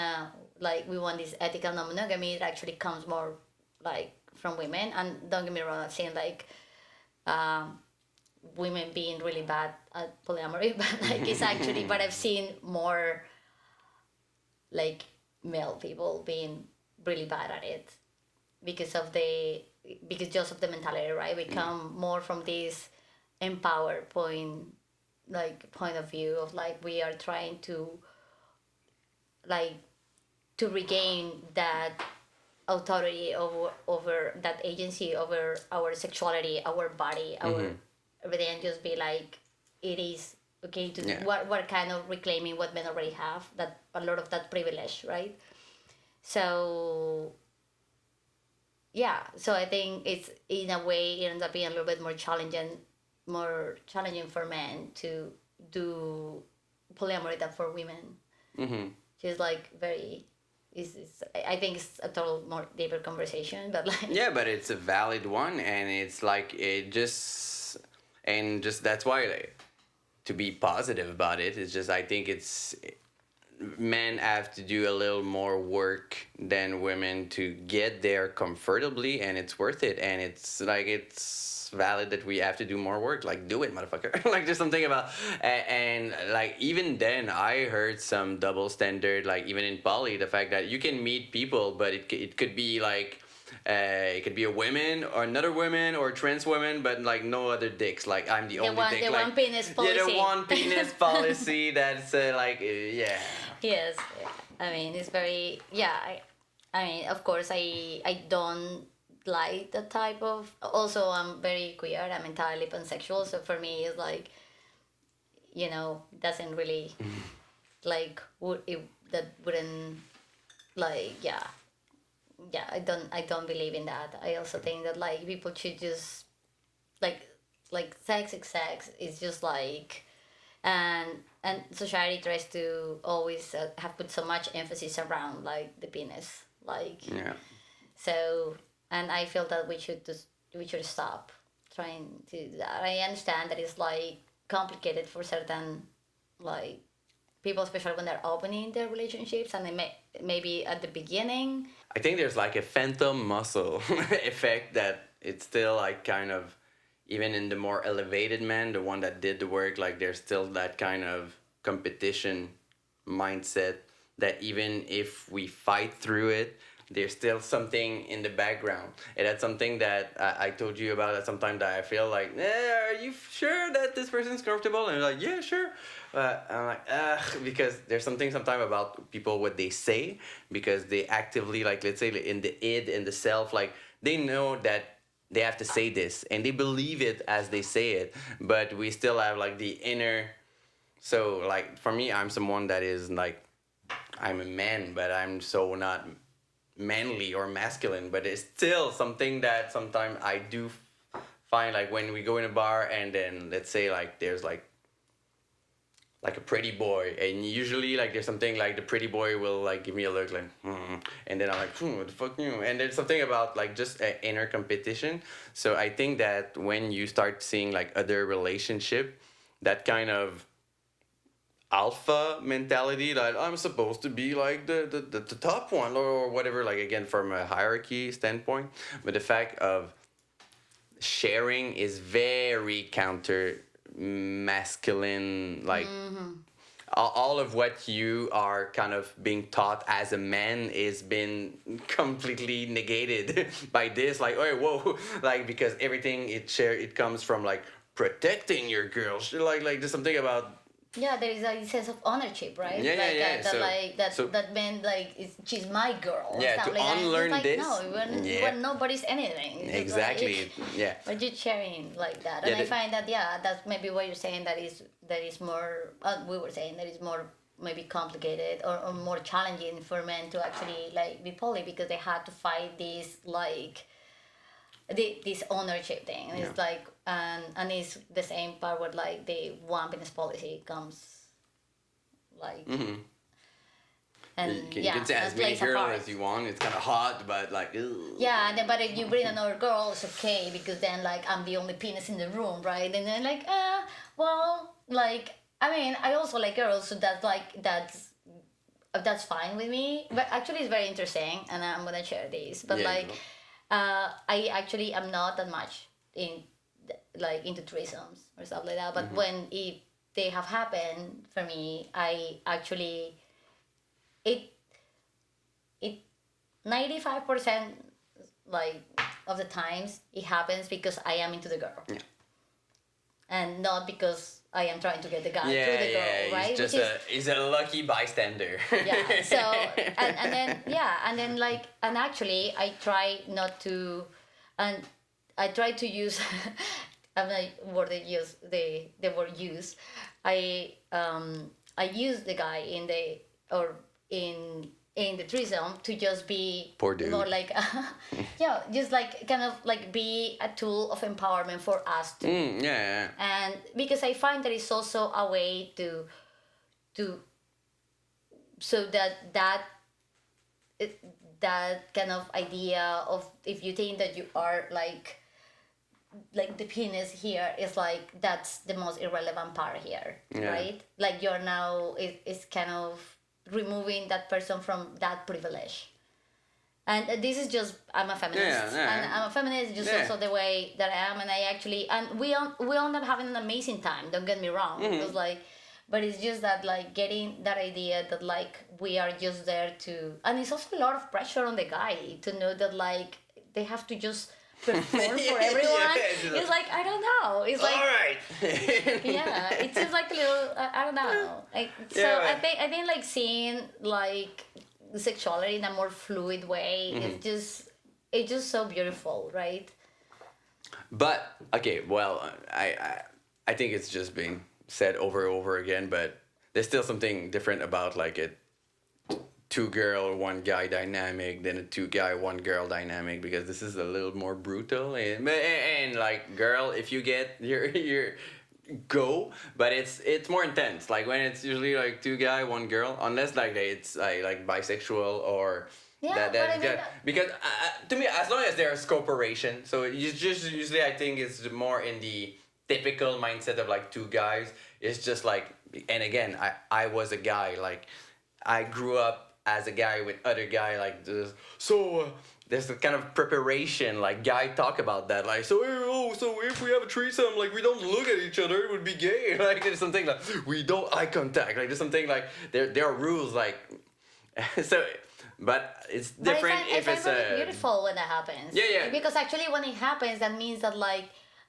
B: this ethical non-monogamy, it actually comes more like from women. And don't get me wrong, I've seen like women being really bad at polyamory, but like it's actually, but I've seen more like male people being really bad at it because just of the mentality, right? We come more from this empowered point of view of like, we are trying to like to regain that authority over that agency over our sexuality, our body, our everything, and just be like, it is okay to
A: Yeah.
B: what kind of reclaiming what men already have, that a lot of that privilege, right? So yeah, so I think it's, in a way, it ends up being a little bit more challenging for men to do polyamory than for women. She's like very, is I think it's a total more deeper conversation, but like,
A: Yeah, but it's a valid one, and it's like just that's why, like, to be positive about it, it's just, I think it's, men have to do a little more work than women to get there comfortably, and it's worth it. And it's like, it's valid that we have to do more work. Like, do it, motherfucker. Like, there's something about, and like, even then I heard some double standard, like even in poly, the fact that you can meet people, but it could be like It could be a woman or another woman or a trans woman, but like no other dicks. Like I'm the only dick.
B: The
A: like,
B: one penis policy.
A: Yeah, the one penis policy. That's yeah.
B: Yes, I mean it's very I mean of course I don't like that type of. Also, I'm very queer. I'm entirely pansexual, so for me it's like, doesn't really like that wouldn't like I don't believe in that. I also think that like people should just like sex is sex. It's just like and society tries to always have put so much emphasis around like the penis like
A: Yeah.
B: so, and I feel that we should stop trying to do that. I understand that it's like complicated for certain like people, especially when they're opening their relationships, and they maybe at the beginning.
A: I think there's like a phantom muscle effect that it's still like kind of, even in the more elevated men, the one that did the work, like there's still that kind of competition mindset that even if we fight through it, there's still something in the background. And that's something that I told you about at some time that I feel like, are you sure that this person's comfortable? And you're like, yeah, sure. I'm like, because there's something sometimes about people, what they say, because they actively, like, let's say in the id, in the self, like, they know that they have to say this and they believe it as they say it, but we still have like the inner. So like for me, I'm someone that is like, I'm a man, but I'm so not manly or masculine, but it's still something that sometimes I do find, like when we go in a bar and then let's say like there's like a pretty boy, and usually like there's something like the pretty boy will like give me a look like and then I'm like what the fuck you, and there's something about like just an inner competition. So I think that when you start seeing like other relationship, that kind of alpha mentality that I'm supposed to be like the top one or whatever, like again from a hierarchy standpoint, but the fact of sharing is very counter masculine, like all of what you are kind of being taught as a man is been completely negated by this, like, oh whoa, like because everything it comes from like protecting your girls, like there's something about.
B: Yeah, there is a sense of ownership, right?
A: Yeah,
B: like,
A: yeah.
B: That meant like she's my girl.
A: Yeah,
B: stuff
A: to
B: like
A: unlearn
B: that.
A: this.
B: No, when nobody's anything. It's just
A: Exactly.
B: like,
A: Yeah.
B: But you're sharing like that,
A: Yeah,
B: and I find that that's maybe what you're saying. That is more. We were saying that is more maybe complicated or more challenging for men to actually like be poly, because they had to fight this like. This ownership thing. It's like and it's the same part where like the one penis policy comes like and
A: you can say as many
B: plays a
A: girls
B: part.
A: as you want. It's kind of hot, but like ew.
B: Yeah, and then, but if you bring another girl, it's okay, because then like I'm the only penis in the room, right? And then like well, like I mean I also like girls, so that's fine with me. But actually it's very interesting, and I'm gonna share this. But like. I actually am not that much into threesomes or stuff like that. But when they have happened for me, I actually it 95% like of the times it happens because I am into the girl, and not because I am trying to get the guy through the girl, right?
A: He's just he's a lucky bystander.
B: Yeah. So and then like, and actually I try not to, and I try to use I'm like word they use the word use. I use the guy in the threesome to just be
A: Poor dude.
B: more like just like kind of like be a tool of empowerment for us to and because I find that it's also a way to so that kind of idea of, if you think that you are like the penis here is like that's the most irrelevant part here, right? Like you're now it's kind of removing that person from that privilege. And this is just, I'm a feminist, and I'm a feminist just also the way that I am, and I actually, and we end up having an amazing time, don't get me wrong, because like, but it's just that like getting that idea that like we are just there to, and it's also a lot of pressure on the guy to know that like they have to just perform for everyone. It's like, I don't know. It's like,
A: all right.
B: yeah, it seems like a little, I don't know. Like, so
A: Yeah,
B: I think like seeing like sexuality in a more fluid way it's just so beautiful, right?
A: But okay, well, I think it's just being said over and over again, but there's still something different about like a two girl, one guy dynamic than a two guy, one girl dynamic, because this is a little more brutal and like girl, if you get your go, but it's more intense. Like when it's usually like two guy, one girl, unless like it's like bisexual or.
B: Yeah, but I mean
A: Because to me, as long as there's cooperation, so you just usually I think it's more in the typical mindset of like two guys. It's just like, and again, I was a guy, like I grew up as a guy with other guy like this. So there's a kind of preparation, like guy talk about that, like so if we have a threesome, like we don't look at each other, it would be gay. Like there's something like we don't eye contact, like there's something like there are rules like so. But it's different
B: I find really beautiful when that happens.
A: Yeah.
B: Because actually, when it happens, that means that like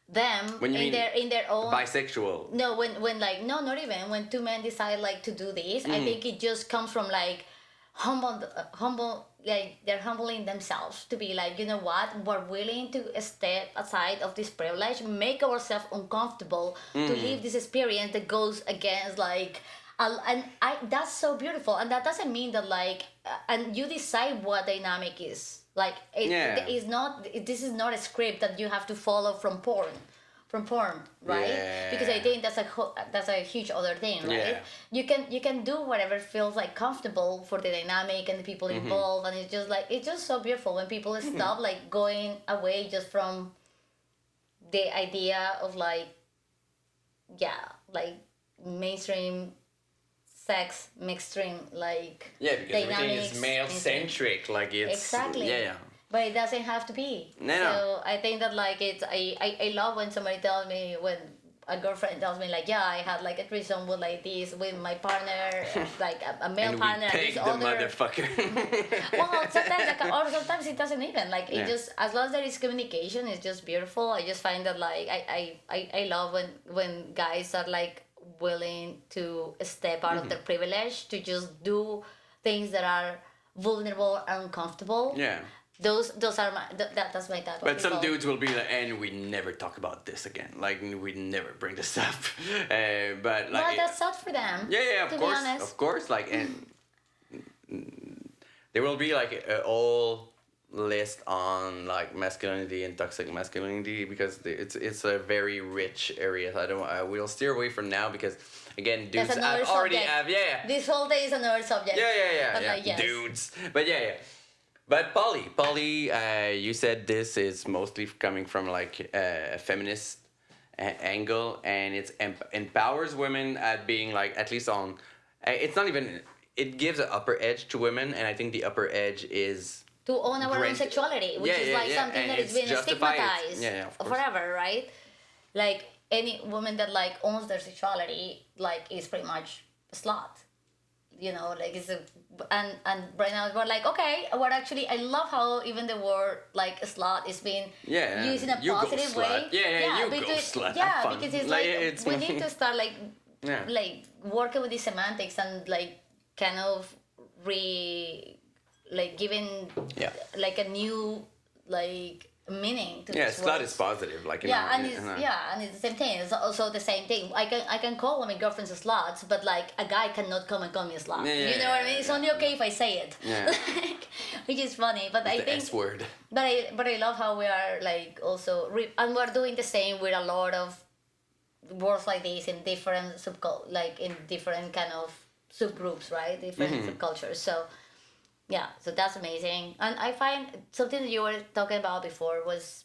B: them
A: when you
B: in their own
A: bisexual.
B: No, when like no, not even when two men decide like to do this. I think it just comes from like humble, like they're humbling themselves to be like, you know what, we're willing to step aside of this privilege, make ourselves uncomfortable to live this experience that goes against like. And that's so beautiful, and that doesn't mean that like and you decide what dynamic is like it's not, this is not a script that you have to follow from porn, right?
A: Yeah.
B: Because I think that's a huge other thing, right? You can do whatever feels like comfortable for the dynamic and the people involved, and it's just so beautiful when people stop like going away just from the idea of like mainstream sex, mainstream like
A: Because everything is male centric, like it's
B: exactly. But it doesn't have to be.
A: No.
B: So I think that like it's I love when somebody tells me, when a girlfriend tells me like, yeah, I had like a threesome with like this with my partner, like a male
A: and
B: partner.
A: we pegged the motherfucker.
B: Well, sometimes or sometimes it doesn't even like it just, as long as there is communication, it's just beautiful. I just find that like I love when guys are like willing to step out of their privilege to just do things that are vulnerable and uncomfortable.
A: Yeah.
B: Those are my that's my type of
A: But some
B: people.
A: dudes will be like, and we never talk about this again. Like we never bring this up. But like
B: Well, that sucks for them.
A: Yeah,
B: to be honest.
A: of course. Like and there will be like a whole list on like masculinity and toxic masculinity, because it's a very rich area. I will steer away from now because again, dudes
B: That's another
A: already
B: subject.
A: have
B: This whole day is another subject. I'm like, yes.
A: dudes. But yeah. But Polly, you said this is mostly coming from like a feminist angle, and it empowers women at being like, at least on, it's not even, it gives an upper edge to women, and I think the upper edge is
B: to own our own sexuality, which is like something
A: and
B: that has been stigmatized
A: of course.
B: forever, right? Like any woman that like owns their sexuality like is pretty much a slut. You know, like it's and right now we're like, okay, what actually I love how even the word like slut is being used in a positive way.
A: You go slut.
B: Yeah, because it's like we need to start like
A: like
B: working with the semantics and like kind of giving like a new like meaning to this
A: slut
B: word.
A: is positive, like
B: And it's the same thing. It's also the same thing. I can call one of my girlfriends a slut, but like a guy cannot come and call me a slut. You know what I mean? It's only okay if I say it. Which is funny, but I think
A: S word.
B: But I love how we are like also and we're doing the same with a lot of words like this in different in different kind of subgroups, right? Different subcultures. So. Yeah, so that's amazing. And I find something that you were talking about before was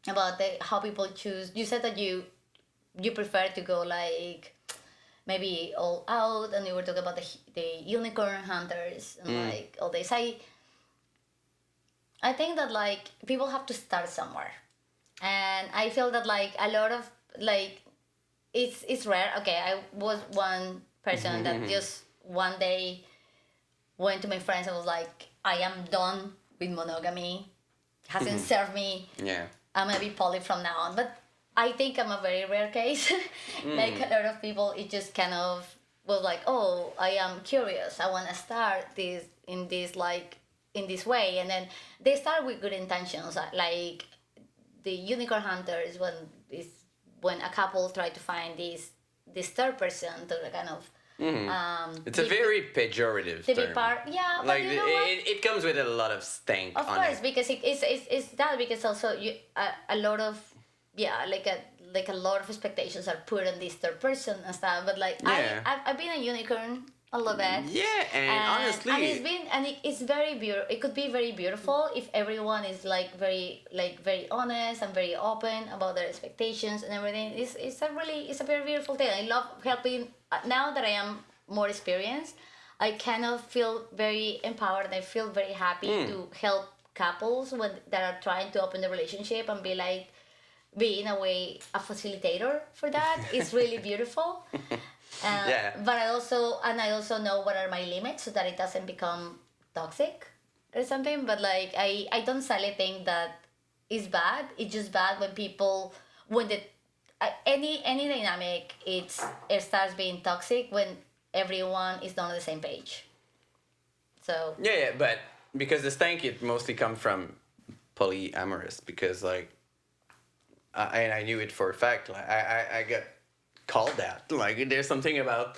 B: about how people choose. You said that you prefer to go like maybe all out, and you were talking about the unicorn hunters and like all this. I think that like people have to start somewhere, and I feel that like a lot of like it's rare. Okay, I was one person that just one day went to my friends and was like, I am done with monogamy. hasn't served me.
A: Yeah.
B: I'm gonna be poly from now on. But I think I'm a very rare case. Like a lot of people, it just kind of was like, oh, I am curious. I want to start this in this way, and then they start with good intentions. Like the unicorn hunter is when a couple try to find this third person to kind of.
A: It's a very pejorative
B: to be
A: term.
B: part, yeah, but
A: Like
B: you know what?
A: it comes with a lot of stank
B: Of
A: on
B: course,
A: it.
B: because it's that because also you a lot of like a lot of expectations are put on this third person and stuff. But like
A: Yeah.
B: I've been a unicorn a little bit.
A: Yeah, and honestly,
B: and it's very beautiful. It could be very beautiful if everyone is very honest and very open about their expectations and everything. It's a very beautiful thing. I love helping. Now that I am more experienced, I kind of feel very empowered and I feel very happy to help couples that are trying to open the relationship and be in a way a facilitator for that. It's really beautiful.
A: Yeah.
B: But I also know what are my limits so that it doesn't become toxic or something. But like I don't sadly think that it's bad. It's just bad when any dynamic it starts being toxic when everyone is not on the same page. So
A: yeah, but because the stank it mostly come from polyamorous because like, and I knew it for a fact. Like I got called that. Like there's something about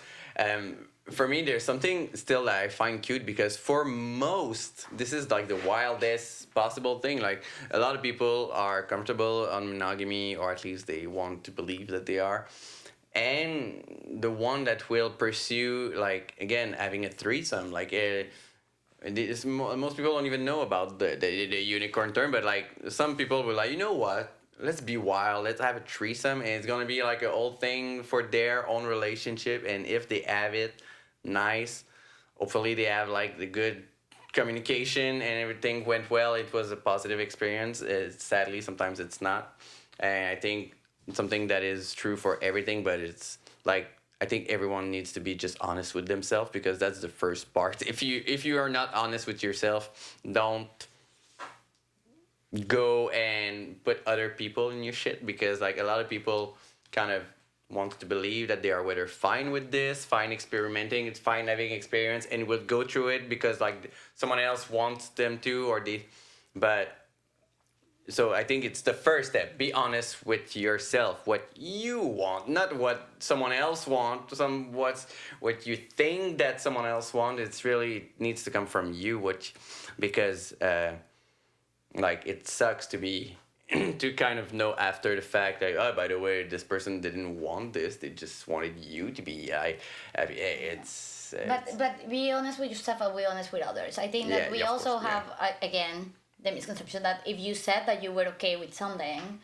A: for me there's something still that I find cute because for most this is like the wildest possible thing. Like a lot of people are comfortable on monogamy or at least they want to believe that they are. And the one that will pursue like again having a threesome like most people don't even know about the unicorn term, but like some people were like, you know what? Let's be wild. Let's have a threesome, and it's gonna be like an old thing for their own relationship. And if they have it, nice. Hopefully, they have like the good communication and everything went well. It was a positive experience. Sadly, sometimes it's not, and I think it's something that is true for everything. But it's like I think everyone needs to be just honest with themselves because that's the first part. If you are not honest with yourself, don't go and put other people in your shit because like a lot of people kind of want to believe that they are whether fine with this, fine experimenting, it's fine having experience and will go through it because like someone else wants them to or they but so I think it's the first step. Be honest with yourself, what you want, not what someone else wants. What you think that someone else wants. It's really needs to come from you. Because like it sucks to be to kind of know after the fact like oh by the way this person didn't want this. They just wanted you to be.
B: But be honest with yourself and be honest with others. I think that we also have again the misconception that if you said that you were okay with something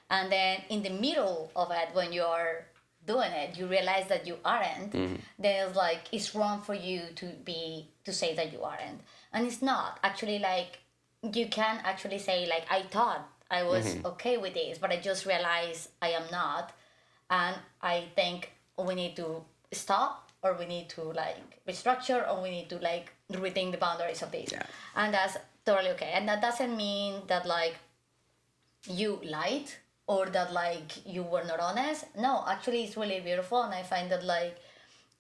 B: and then in the middle of it when you're doing it you realize that you aren't, then it's like it's wrong for you to say that you aren't. And it's not actually like you can actually say like I thought I was okay with this but I just realized I am not, and I think we need to stop or we need to like restructure or we need to like rethink the boundaries of this. And that's totally okay. And that doesn't mean that like you lied or that like you were not honest. No, actually it's really beautiful and I find that like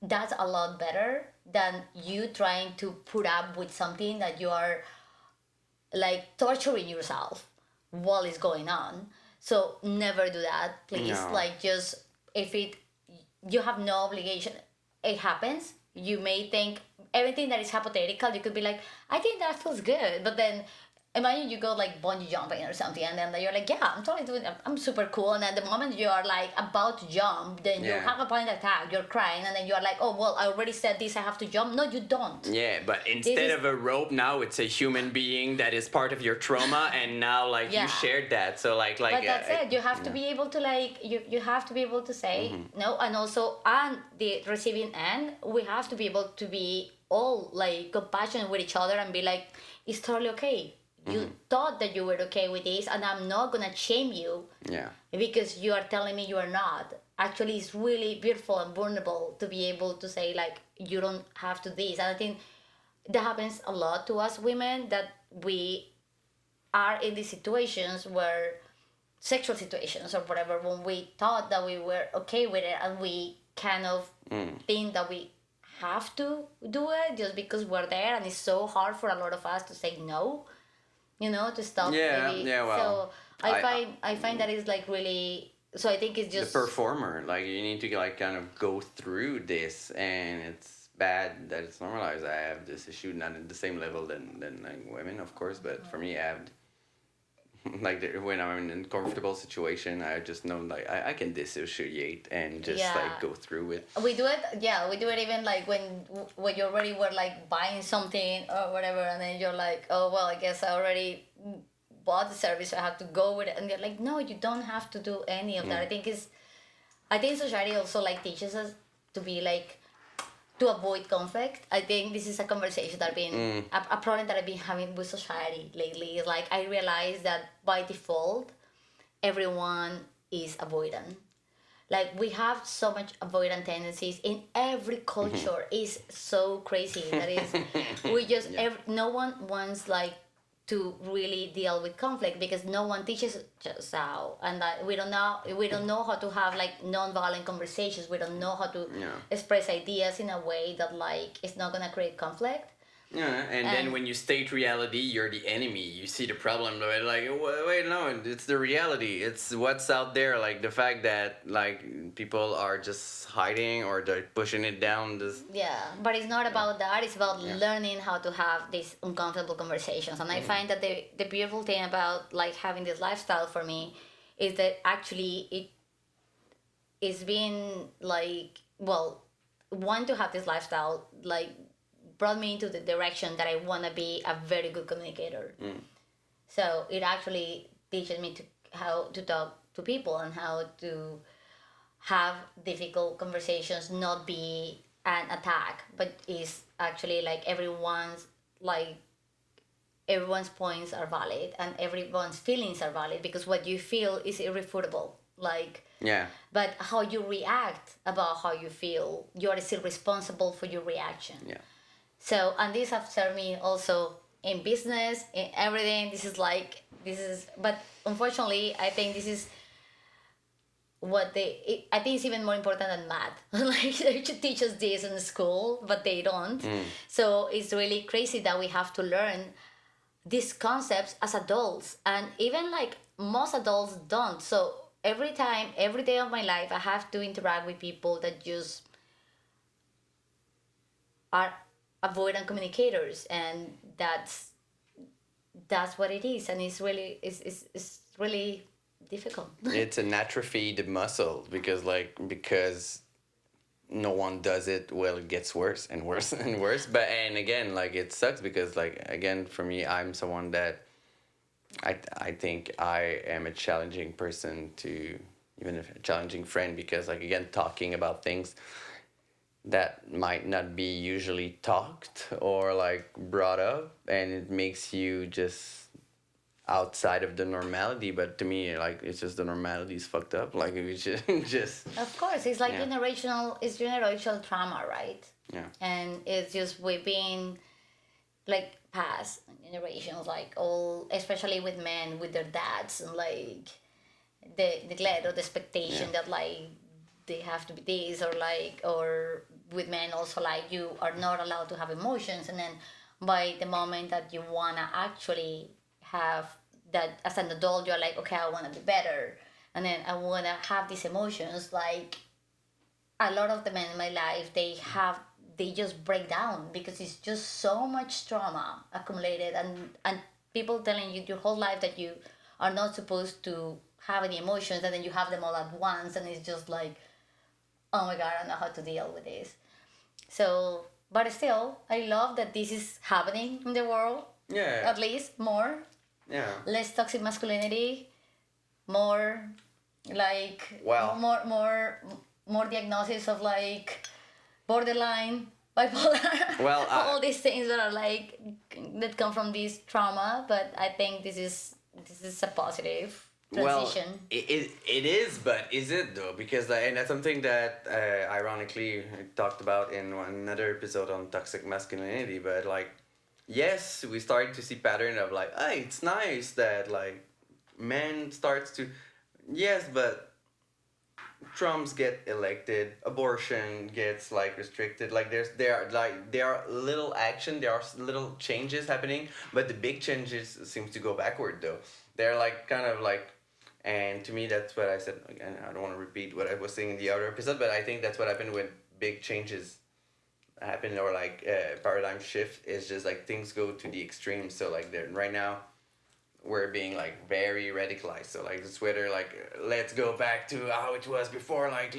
B: that's a lot better than you trying to put up with something that you are like torturing yourself while it's going on. So never do that, please.
A: No.
B: Like just you have no obligation. It happens. You may think everything that is hypothetical. You could be like, I think that feels good, but then imagine you go like bungee jumping or something, and then you're like, yeah, I'm totally doing it. I'm super cool. And at the moment you are like about to jump, then you have a panic attack. You're crying, and then you are like, oh well, I already said this. I have to jump. No, you don't.
A: Yeah, but instead of a rope, now it's a human being that is part of your trauma, and now like you shared that. So like.
B: But that's it. You have to be able to like you have to be able to say no, and also on the receiving end, we have to be able to be all like compassionate with each other and be like, it's totally okay. You thought that you were okay with this, and I'm not gonna shame you.
A: Yeah.
B: Because you are telling me you are not. Actually, it's really beautiful and vulnerable to be able to say like you don't have to this. And I think that happens a lot to us women that we are in these situations where sexual situations or whatever, when we thought that we were okay with it and we kind of think that we have to do it just because we're there, and it's so hard for a lot of us to say no, to stop.
A: Yeah,
B: Maybe.
A: yeah, well,
B: So I find that it's like really. So I think it's
A: the
B: just
A: performer, like you need to like kind of go through this, and it's bad that it's normalized. I have this issue, not at the same level than like women, of course, but for me, I have like when I'm in an uncomfortable situation, I just know like I can dissociate and just
B: Yeah.
A: like go through it.
B: we do it. Yeah, we do it even like when you already were like buying something or whatever, and then you're like, oh well, I guess I already bought the service, so I have to go with it, and you're like, no, you don't have to do any of that. I think society also like teaches us to be like to avoid conflict. I think this is a conversation that I've been a problem that I've been having with society lately. Is like I realize that by default, everyone is avoidant. Like we have so much avoidant tendencies in every culture. Is so crazy. That is, we just no one wants like to really deal with conflict because no one teaches us how, and that we don't know how to have like non-violent conversations. We don't know how to express ideas in a way that like it's not gonna create conflict.
A: Yeah, and then when you state reality, you're the enemy. You see the problem, but like, wait, no, it's the reality. It's what's out there. Like the fact that like people are just hiding or they're pushing it down. This
B: Yeah, but it's not about that. It's about learning how to have these uncomfortable conversations. And I find that the beautiful thing about like having this lifestyle for me is that actually it is being like, well, want to have this lifestyle like brought me into the direction that I want to be a very good communicator. So it actually teaches me how to talk to people and how to have difficult conversations, not be an attack, but is actually like everyone's points are valid and everyone's feelings are valid, because what you feel is irrefutable. Like,
A: yeah,
B: but how you react about how you feel, you are still responsible for your reaction.
A: yeah.
B: So, and this has served me also in business, in everything. But unfortunately, I think this is I think it's even more important than math. Like, they should teach us this in school, but they don't. So, it's really crazy that we have to learn these concepts as adults. And even like most adults don't. So, every day of my life, I have to interact with people that just are avoidant communicators, and that's what it is, and it's really difficult.
A: It's an atrophied muscle because no one does it. Well, it gets worse and worse and worse. But and again, like it sucks because like again for me, I'm someone that I think I am a challenging person to even a challenging friend, because like again talking about things that might not be usually talked or like brought up, and it makes you just outside of the normality. But to me, like it's just the normality is fucked up. Like we should just
B: Of course, it's like
A: Yeah.
B: generational trauma, right?
A: yeah.
B: And it's just we've been like past generations, like all, especially with men with their dads, and like the neglect or the expectation that like they have to be this, or with men also like you are not allowed to have emotions, and then by the moment that you wanna actually have that as an adult, you're like, okay, I wanna be better, and then I wanna have these emotions. Like a lot of the men in my life, they just break down because it's just so much trauma accumulated, and people telling you your whole life that you are not supposed to have any emotions, and then you have them all at once, and it's just like, oh my god, I don't know how to deal with this. So, but still, I love that this is happening in the world.
A: Yeah.
B: At least more,
A: Yeah.
B: less toxic masculinity, more like
A: Wow.
B: more diagnosis of like borderline, bipolar.
A: Well,
B: all these things that are like that come from this trauma. But I think this is a positive transition.
A: Well, it is, but is it though? Because and that's something that ironically I talked about in another episode on toxic masculinity. But like, yes, we started to see pattern of like, hey, it's nice that like men starts to, yes, but Trumps get elected, abortion gets like restricted. Like there are little action, there are little changes happening, but the big changes seems to go backward though. They're like kind of like, and to me that's what I said again. I don't want to repeat what I was saying in the other episode, but I think that's what happened when big changes happen or like paradigm shift is just like things go to the extreme. So like right now we're being like very radicalized. So like it's whether like let's go back to how it was before, like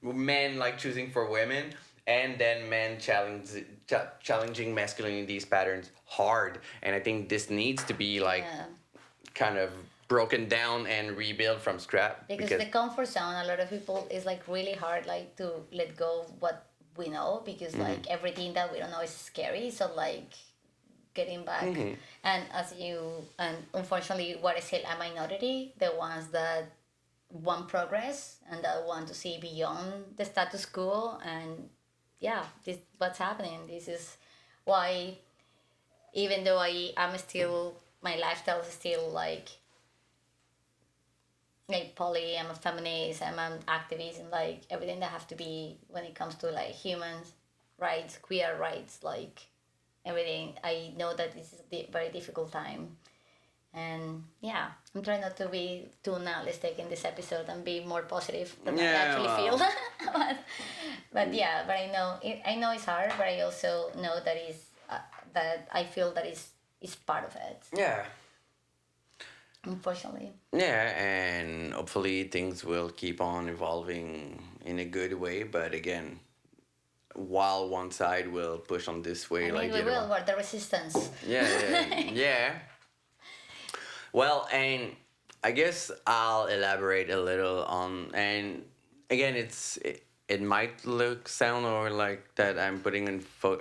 A: men like choosing for women, and then men challenging masculinity's patterns hard. And I think this needs to be like
B: Yeah.
A: kind of broken down and rebuilt from scratch
B: Because the comfort zone, a lot of people is like really hard like to let go of what we know because like everything that we don't know is scary. So like getting back and as you and unfortunately what is still a minority, the ones that want progress and that want to see beyond the status quo and yeah, this what's happening. This is why even though I'm still my lifestyle is still like poly, I'm a feminist, I'm an activist, and like everything that have to be when it comes to like humans rights, queer rights, like everything. I know that this is a very difficult time, and yeah, I'm trying not to be too nihilistic in this episode and be more positive than I actually feel. but yeah, but I know it's hard, but I also know that is that I feel that is part of it.
A: Yeah.
B: Unfortunately.
A: Yeah, and hopefully things will keep on evolving in a good way. But again, while one side will push on this way,
B: I mean,
A: like
B: we
A: the other
B: will.
A: one.
B: We're the resistance.
A: Yeah. Well, and I guess I'll elaborate a little on, and again, it might sound or like that I'm putting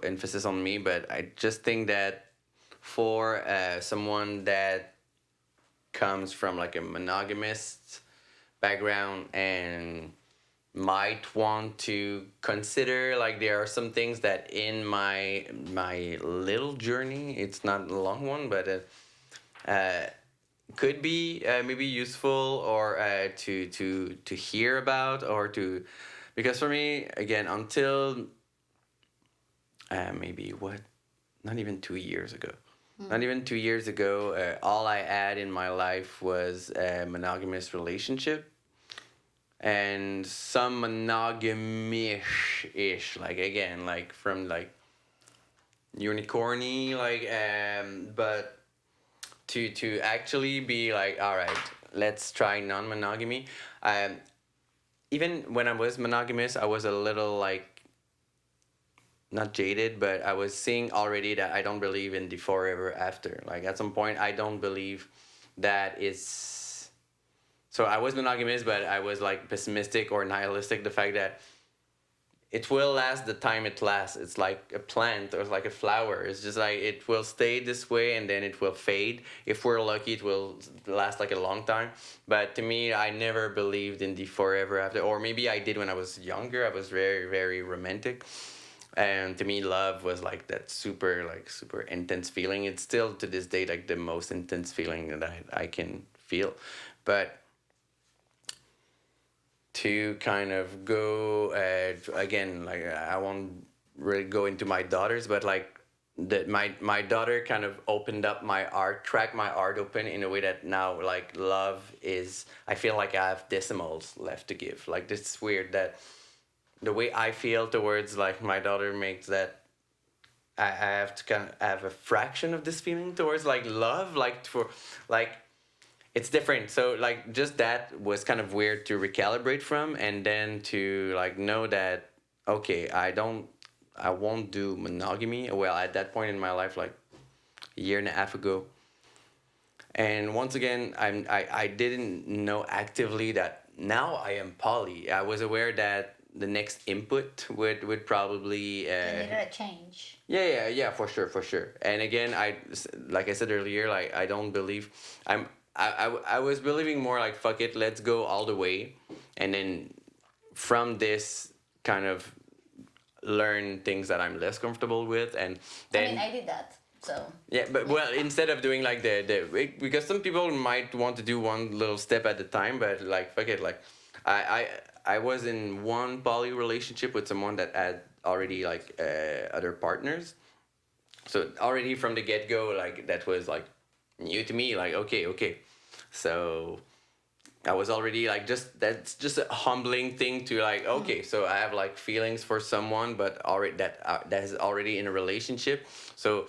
A: emphasis on me, but I just think that for someone that comes from like a monogamist background and might want to consider like there are some things that in my little journey, it's not a long one, but could be maybe useful or to hear about or to, because for me again until maybe what, not even 2 years ago, not even 2 years ago, all I had in my life was a monogamous relationship and some monogamy-ish, like again, like from like unicorny, like but to actually be like, all right, let's try non-monogamy. Even when I was monogamous, I was a little like not jaded, but I was seeing already that I don't believe in the forever after. Like at some point, I don't believe that is. So I was monogamous, but I was like pessimistic or nihilistic. The fact that it will last the time it lasts. It's like a plant or like a flower. It's just like it will stay this way and then it will fade. If we're lucky, it will last like a long time. But to me, I never believed in the forever after. Or maybe I did when I was younger. I was very, very romantic. And to me, love was like that super intense feeling. It's still to this day like the most intense feeling that I can feel. But to kind of go again, like I won't really go into my daughters, but like that my daughter kind of opened up my art, cracked my art open in a way that now like love is, I feel like I have decimals left to give. Like this is weird that the way I feel towards like my daughter makes that I have to kind of have a fraction of this feeling towards like love, like for like it's different. So like just that was kind of weird to recalibrate from, and then to like know that okay, I won't do monogamy. Well, at that point in my life, like a year and a half ago. And once again, I didn't know actively that now I am poly. I was aware that the next input would probably
B: You needed a change.
A: yeah, for sure. And again, like I said earlier, like I don't believe I was believing more like fuck it, let's go all the way, and then from this kind of learn things that I'm less comfortable with, and then
B: I mean, I did that. So
A: Yeah, but well, instead of doing like because some people might want to do one little step at a time, but like fuck it, like I was in one poly relationship with someone that had already like other partners, so already from the get go, like that was like new to me, like okay, so I was already like that's just a humbling thing to like okay, so I have like feelings for someone, but already that is already in a relationship, so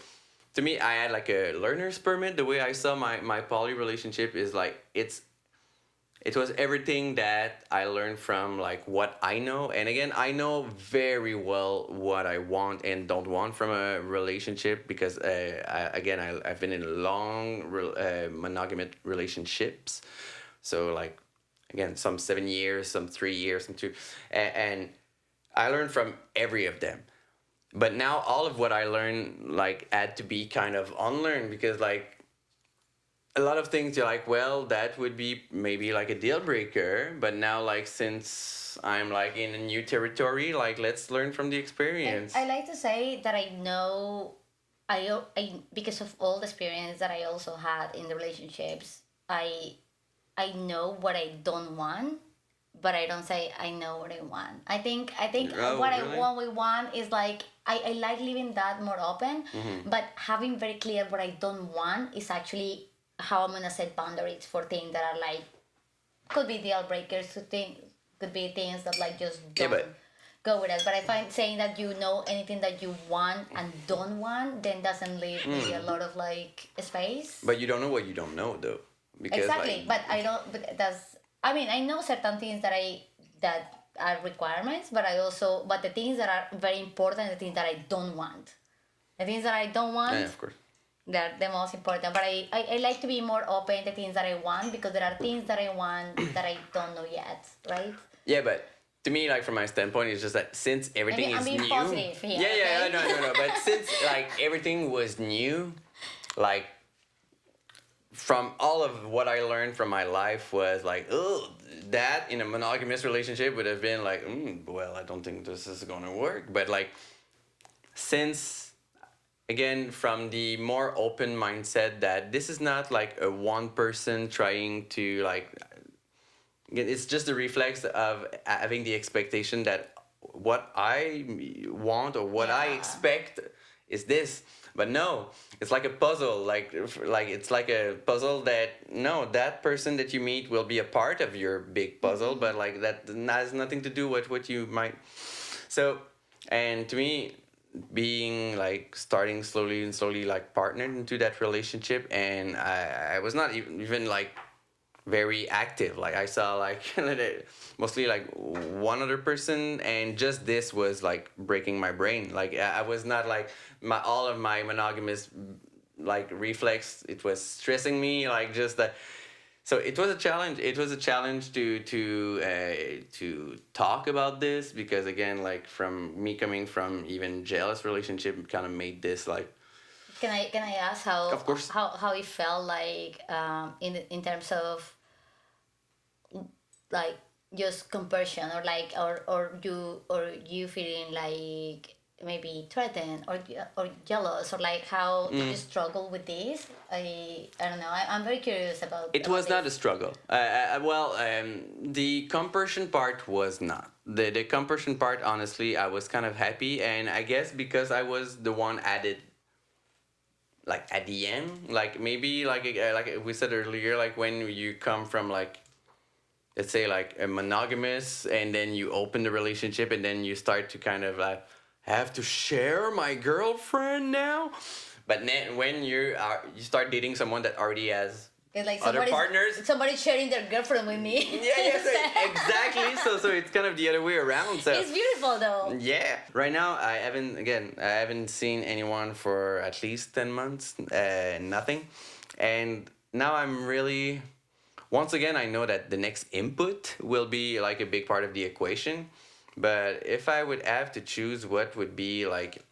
A: to me, I had like a learner's permit. The way I saw my poly relationship is like it was everything that I learned from like what I know. And again, I know very well what I want and don't want from a relationship because I've been in long monogamous relationships. So like again, some 7 years, some 3 years, some two, and I learned from every of them. But now all of what I learned like had to be kind of unlearned because like a lot of things you're like, well, that would be maybe like a deal breaker. But now like since I'm like in a new territory, like let's learn from the experience.
B: I like to say that I know I because of all the experience that I also had in the relationships, I know what I don't want, but I don't say I know what I want. I think
A: Oh,
B: what
A: really?
B: we want is like I like leaving that more open, but having very clear what I don't want is actually how I'm gonna set boundaries for things that are like could be deal breakers, could be things that like just
A: Yeah,
B: don't
A: but
B: go with us. But I find saying that you know anything that you want and don't want then doesn't leave really a lot of like space.
A: you don't know what you don't know though. Because
B: Exactly,
A: like
B: but I don't. But that's. I mean, I know certain things that are requirements, but but the things that are very important, the things that I don't want, the things that I don't want,
A: yeah, of course.
B: they're the most important. But I like to be more open to things that I want because there are things that I want that I don't know yet, right?
A: Yeah, but to me, like from my standpoint, it's just that since everything
B: I'm
A: is
B: being
A: new.
B: positive here,
A: Yeah,
B: okay?
A: no. But since like everything was new, like from all of what I learned from my life was like, oh, that in a monogamous relationship would have been like, well, I don't think this is gonna work. But like, since again, from the more open mindset that this is not like a one person trying to like, it's just a reflex of having the expectation that what I want or what I
B: Yeah.
A: expect is this. But no, it's like a puzzle. Like it's like a puzzle that no, that person that you meet will be a part of your big puzzle, but like that has nothing to do with what you might. So, and to me, being like starting slowly and slowly like partnered into that relationship, and I was not even like very active. Like I saw like mostly like one other person, and just this was like breaking my brain. Like I was not like my all of my monogamous like reflex. It was stressing me. Like just that. So it was a challenge. It was a challenge to talk about this because again, like from me coming from even jealous relationship, kind of made this like.
B: Can I ask
A: Of course.
B: how it felt like in terms of like just comparison or you feeling like maybe threatened or jealous or like how did you struggle with this? I don't know. I'm very curious
A: It
B: about
A: was not a
B: this.
A: struggle. The compression part was not. The compression part, honestly, I was kind of happy, and I guess because I was the one added, like at the end, like maybe like we said earlier, like when you come from like, let's say like a monogamous, and then you open the relationship, and then you start to kind of like have to share my girlfriend now. But then when you start dating someone that already has
B: It's like
A: other partners.
B: somebody's sharing their girlfriend with me.
A: Yeah, so exactly. So it's kind of the other way around. So
B: It's beautiful though.
A: yeah, right now I haven't seen anyone for at least 10 months. Nothing, and now I'm really. Once again, I know that the next input will be like a big part of the equation. But if I would have to choose what would be like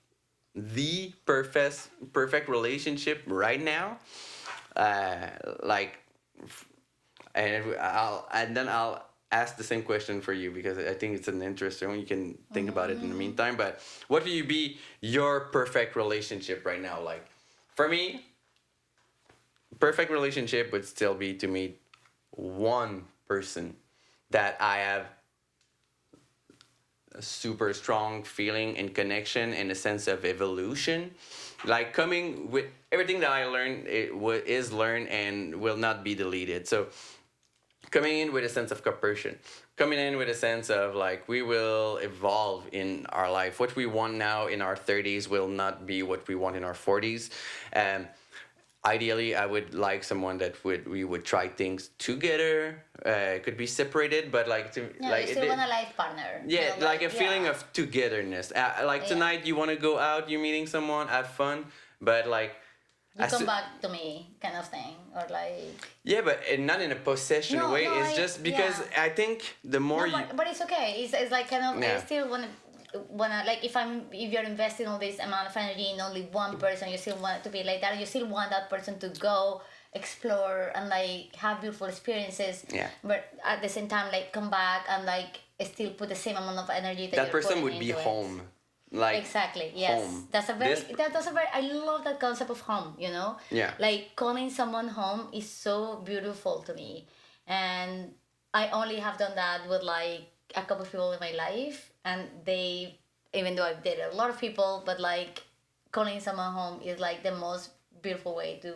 A: the perfect relationship right now, uh, like, and then I'll ask the same question for you because I think it's an interesting one. You can think about it in the meantime. But what would you be your perfect relationship right now? Like For me, perfect relationship would still be to meet one person that I have a super strong feeling and connection and a sense of evolution. Like coming with everything that I learned, is learned and will not be deleted. So coming in with a sense of cooperation, coming in with a sense of like we will evolve in our life. What we want now in our 30s will not be what we want in our 40s. Ideally, I would like someone that we would try things together. It could be separated, but like to
B: Yeah,
A: like
B: you still want a life partner.
A: yeah,
B: You know,
A: like a feeling
B: yeah.
A: of togetherness. Like
B: Yeah.
A: tonight, you want to go out, you're meeting someone, have fun, but like
B: You
A: as
B: come
A: to-
B: back to me, kind of thing, or like.
A: yeah, but not in a possession
B: No,
A: way.
B: no,
A: It's just because
B: yeah.
A: I think the more
B: No,
A: you
B: but it's okay. It's like kind of I
A: Yeah.
B: still wanna like if you're investing all this amount of energy in only one person, you still want it to be like that. You still want that person to go explore and like have beautiful experiences.
A: Yeah.
B: But at the same time, like come back and like still put the same amount of energy that
A: that
B: you're
A: person
B: putting
A: would be
B: into it.
A: home, like
B: Exactly. Yes.
A: home.
B: That's a very
A: This-
B: that's a very I love that concept of home, you know?
A: Yeah.
B: Like calling someone home is so beautiful to me. And I only have done that with like a couple of people in my life and they even though I've dated a lot of people, but like calling someone home is like the most beautiful way to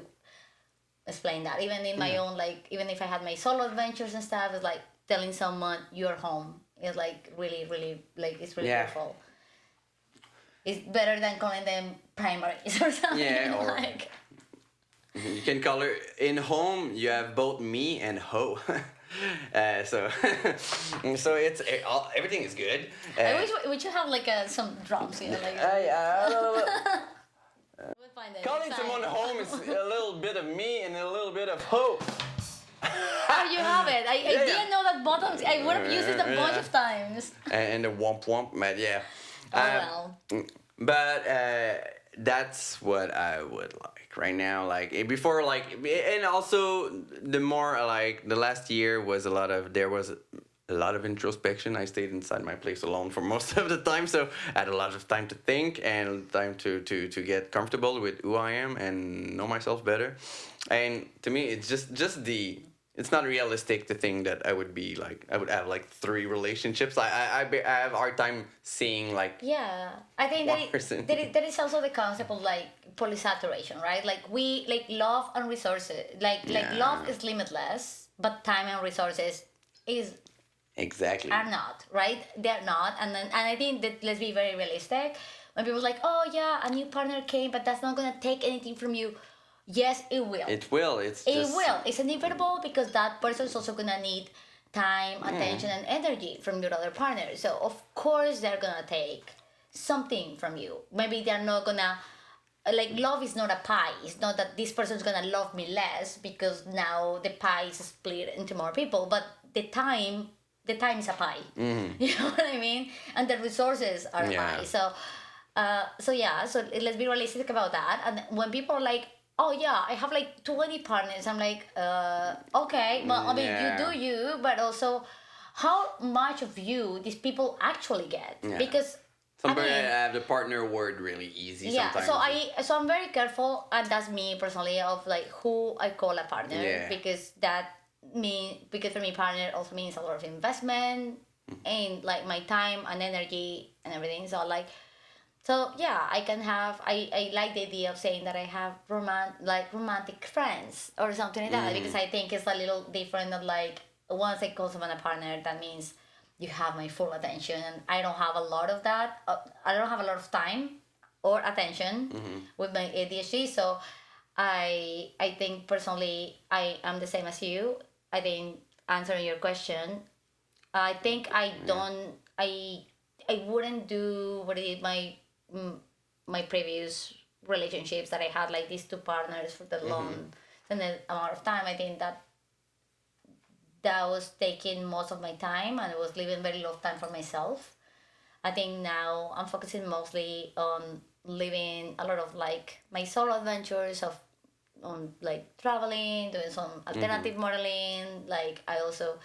B: explain that. Even in my own like even if I had my solo adventures and stuff, it's like telling someone you're home is like really, really like it's really
A: Yeah.
B: beautiful. It's better than calling them primaries or something.
A: Yeah, or-
B: like
A: You can call her in home. You have both me and ho. So so it's everything is good.
B: I wish we should have like some drums, you know, like we'll find it.
A: calling
B: It's
A: someone
B: fine.
A: home is a little bit of me and a little bit of ho.
B: Oh, you have it. I
A: Yeah,
B: didn't
A: yeah.
B: know that bottoms. I would have used it a bunch
A: Yeah.
B: of times.
A: And the womp womp, but yeah.
B: Oh well.
A: But that's what I would like right now. Like before, like, and also the more like the last year was there was a lot of introspection. I stayed inside my place alone for most of the time, so I had a lot of time to think and time to get comfortable with who I am and know myself better. And to me, it's just the. It's not realistic to think that I would have like 3 relationships. I have a hard time seeing like
B: Yeah, I think
A: One person.
B: that is also the concept of like polysaturation, right? Like we like love and resources. Like
A: Yeah.
B: love is limitless, but time and resources
A: exactly.
B: are not, right? They're not. And I think that let's be very realistic. When people are like, oh yeah, a new partner came, but that's not gonna take anything from you. Yes, it will.
A: It will. It's
B: It
A: just
B: will. It's inevitable because that person is also gonna need time, attention, and energy from your other partner. So of course they're gonna take something from you. Maybe they're not gonna like love is not a pie. It's not that this person's gonna love me less because now the pie is split into more people. But the time is a pie. You know what I mean? And the resources are a
A: Yeah.
B: pie. So yeah. So let's be realistic about that. And when people are like, oh yeah, I have like 20 partners. I'm like, okay, well, I mean,
A: Yeah.
B: you do you, but also how much of you these people actually get?
A: Yeah.
B: Because
A: somebody
B: I mean,
A: have the partner word really easy
B: yeah.
A: sometimes.
B: So I'm very careful, and that's me personally of like who I call a partner
A: Yeah.
B: because because for me partner also means a lot of investment and like my time and energy and everything. So yeah, I can have. I like the idea of saying that I have romantic friends or something like that because I think it's a little different. Of like once I call someone a partner, that means you have my full attention, and I don't have a lot of that. I don't have a lot of time or attention with my ADHD. So I think personally I am the same as you. I think answering your question, I think I don't. I wouldn't do what I did my previous relationships that I had like these 2 partners for the long and the amount of time. I think that was taking most of my time and I was leaving very little time for myself. I think now I'm focusing mostly on living a lot of like my solo adventures on like traveling, doing some alternative modeling. Like I also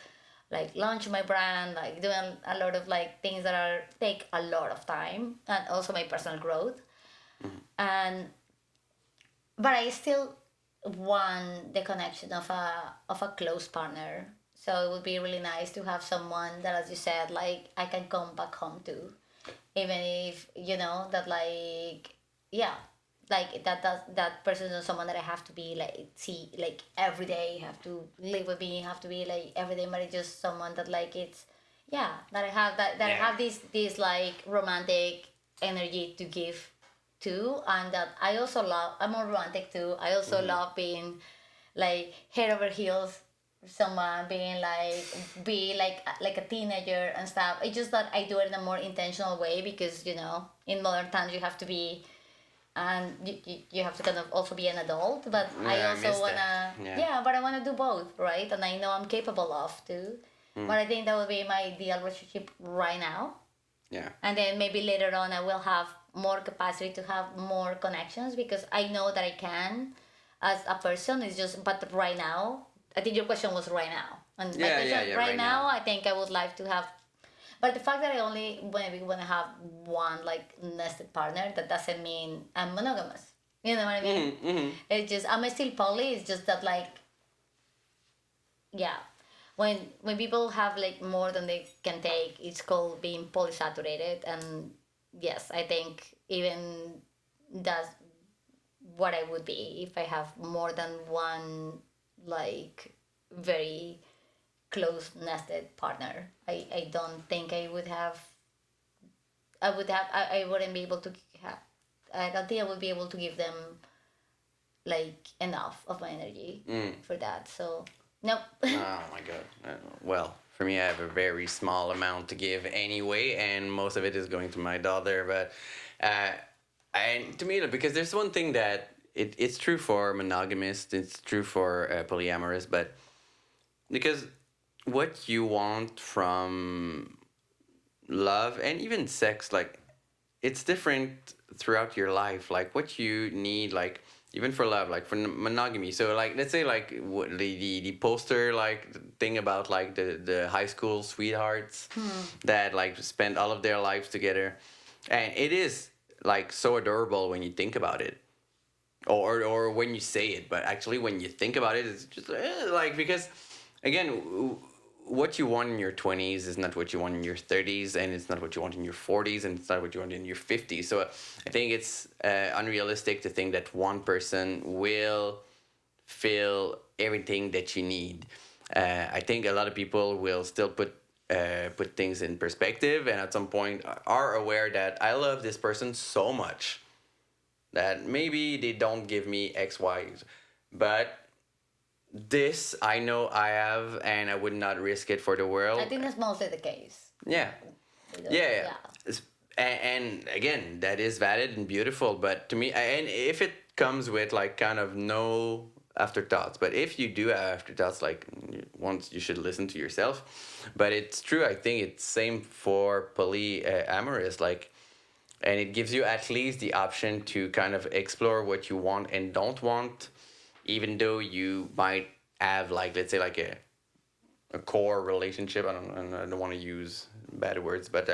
B: like launch my brand, like doing a lot of like things that take a lot of time and also my personal growth. And but I still want the connection of a close partner. So it would be really nice to have someone that, as you said, like I can come back home to, even if you know that, like, yeah, like that person is someone that I have to be like see like every day, have to live with me, have to be like every day, but it's just someone that like it's yeah that I have that I
A: Yeah.
B: have this like romantic energy to give to, and that I also love. I'm more romantic too. I also love being like head over heels for someone, being like be like a teenager and stuff. It's just that I do it in a more intentional way because you know in modern times you have to be and you have to kind of also be an adult, but I
A: Yeah, I
B: also
A: miss
B: wanna
A: that. Yeah.
B: yeah, but I wanna do both, right? And I know I'm capable of too. But I think that would be my ideal relationship right now,
A: Yeah.
B: and then maybe later on I will have more capacity to have more connections because I know that I can as a person. It's just but right now I think your question was right now, and my
A: Yeah,
B: question
A: yeah, yeah,
B: right
A: right
B: now
A: now.
B: I think I would like to have, but the fact that I only maybe want to have one like nested partner, that doesn't mean I'm monogamous, you know what I mean? It's just I'm still poly. It's just that like yeah, when people have like more than they can take, it's called being polysaturated. And yes, I think even that's what I would be if I have more than one like very close nested partner. I don't think I wouldn't be able to have, I don't think I would be able to give them like enough of my energy for that. So nope.
A: Oh my god. Well, for me, I have a very small amount to give anyway, and most of it is going to my daughter. But, and to me, because there's one thing that it's true for monogamists, it's true for polyamorous, but because what you want from love and even sex, like it's different throughout your life, like what you need, like even for love, like for monogamy. So like let's say like the poster like thing about like the high school sweethearts that like spend all of their lives together, and it is like so adorable when you think about it, or when you say it, but actually when you think about it, it's just like because again what you want in your 20s is not what you want in your 30s, and it's not what you want in your 40s, and it's not what you want in your 50s. So I think it's unrealistic to think that one person will fill everything that you need. I think a lot of people will still put things in perspective, and at some point are aware that I love this person so much that maybe they don't give me X, Y, but this I know I have, and I would not risk it for the
B: I
A: world.
B: think that's mostly the case.
A: Yeah,
B: Yeah.
A: yeah, yeah.
B: Yeah.
A: And again, that is valid and beautiful. But to me, and if it comes with like kind of no afterthoughts, but if you do have afterthoughts, like once you should listen to yourself. But it's true. I think it's same for polyamorous. Like, and it gives you at least the option to kind of explore what you want and don't want, even though you might have like let's say like a core relationship. I don't want to use bad words, but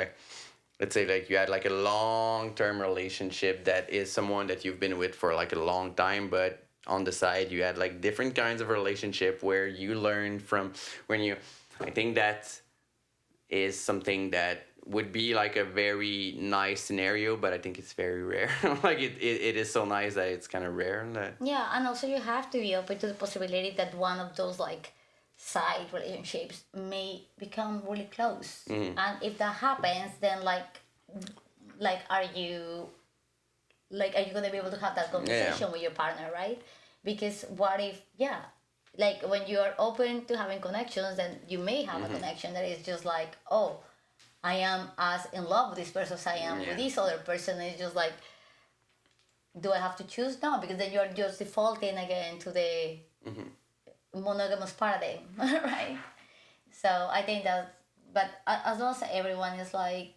A: let's say like you had like a long term relationship that is someone that you've been with for like a long time, but on the side you had like different kinds of relationship where you learn from when you. I think that is something that would be like a very nice scenario, but I think it's very rare. Like it is so nice that it's kind of rare. That
B: Yeah, and also you have to be open to the possibility that one of those like side relationships may become really close. And if that happens, then like are you gonna be able to have that
A: yeah,
B: conversation with your partner, right? Because what if like when you are open to having connections, then you may have a connection that is just like, oh, I am as in love with this person as I am with
A: yeah,
B: this other person. And it's just like, do I have to choose? No, because then you're just defaulting again to the monogamous paradigm, right? So I think that, but as long as everyone is like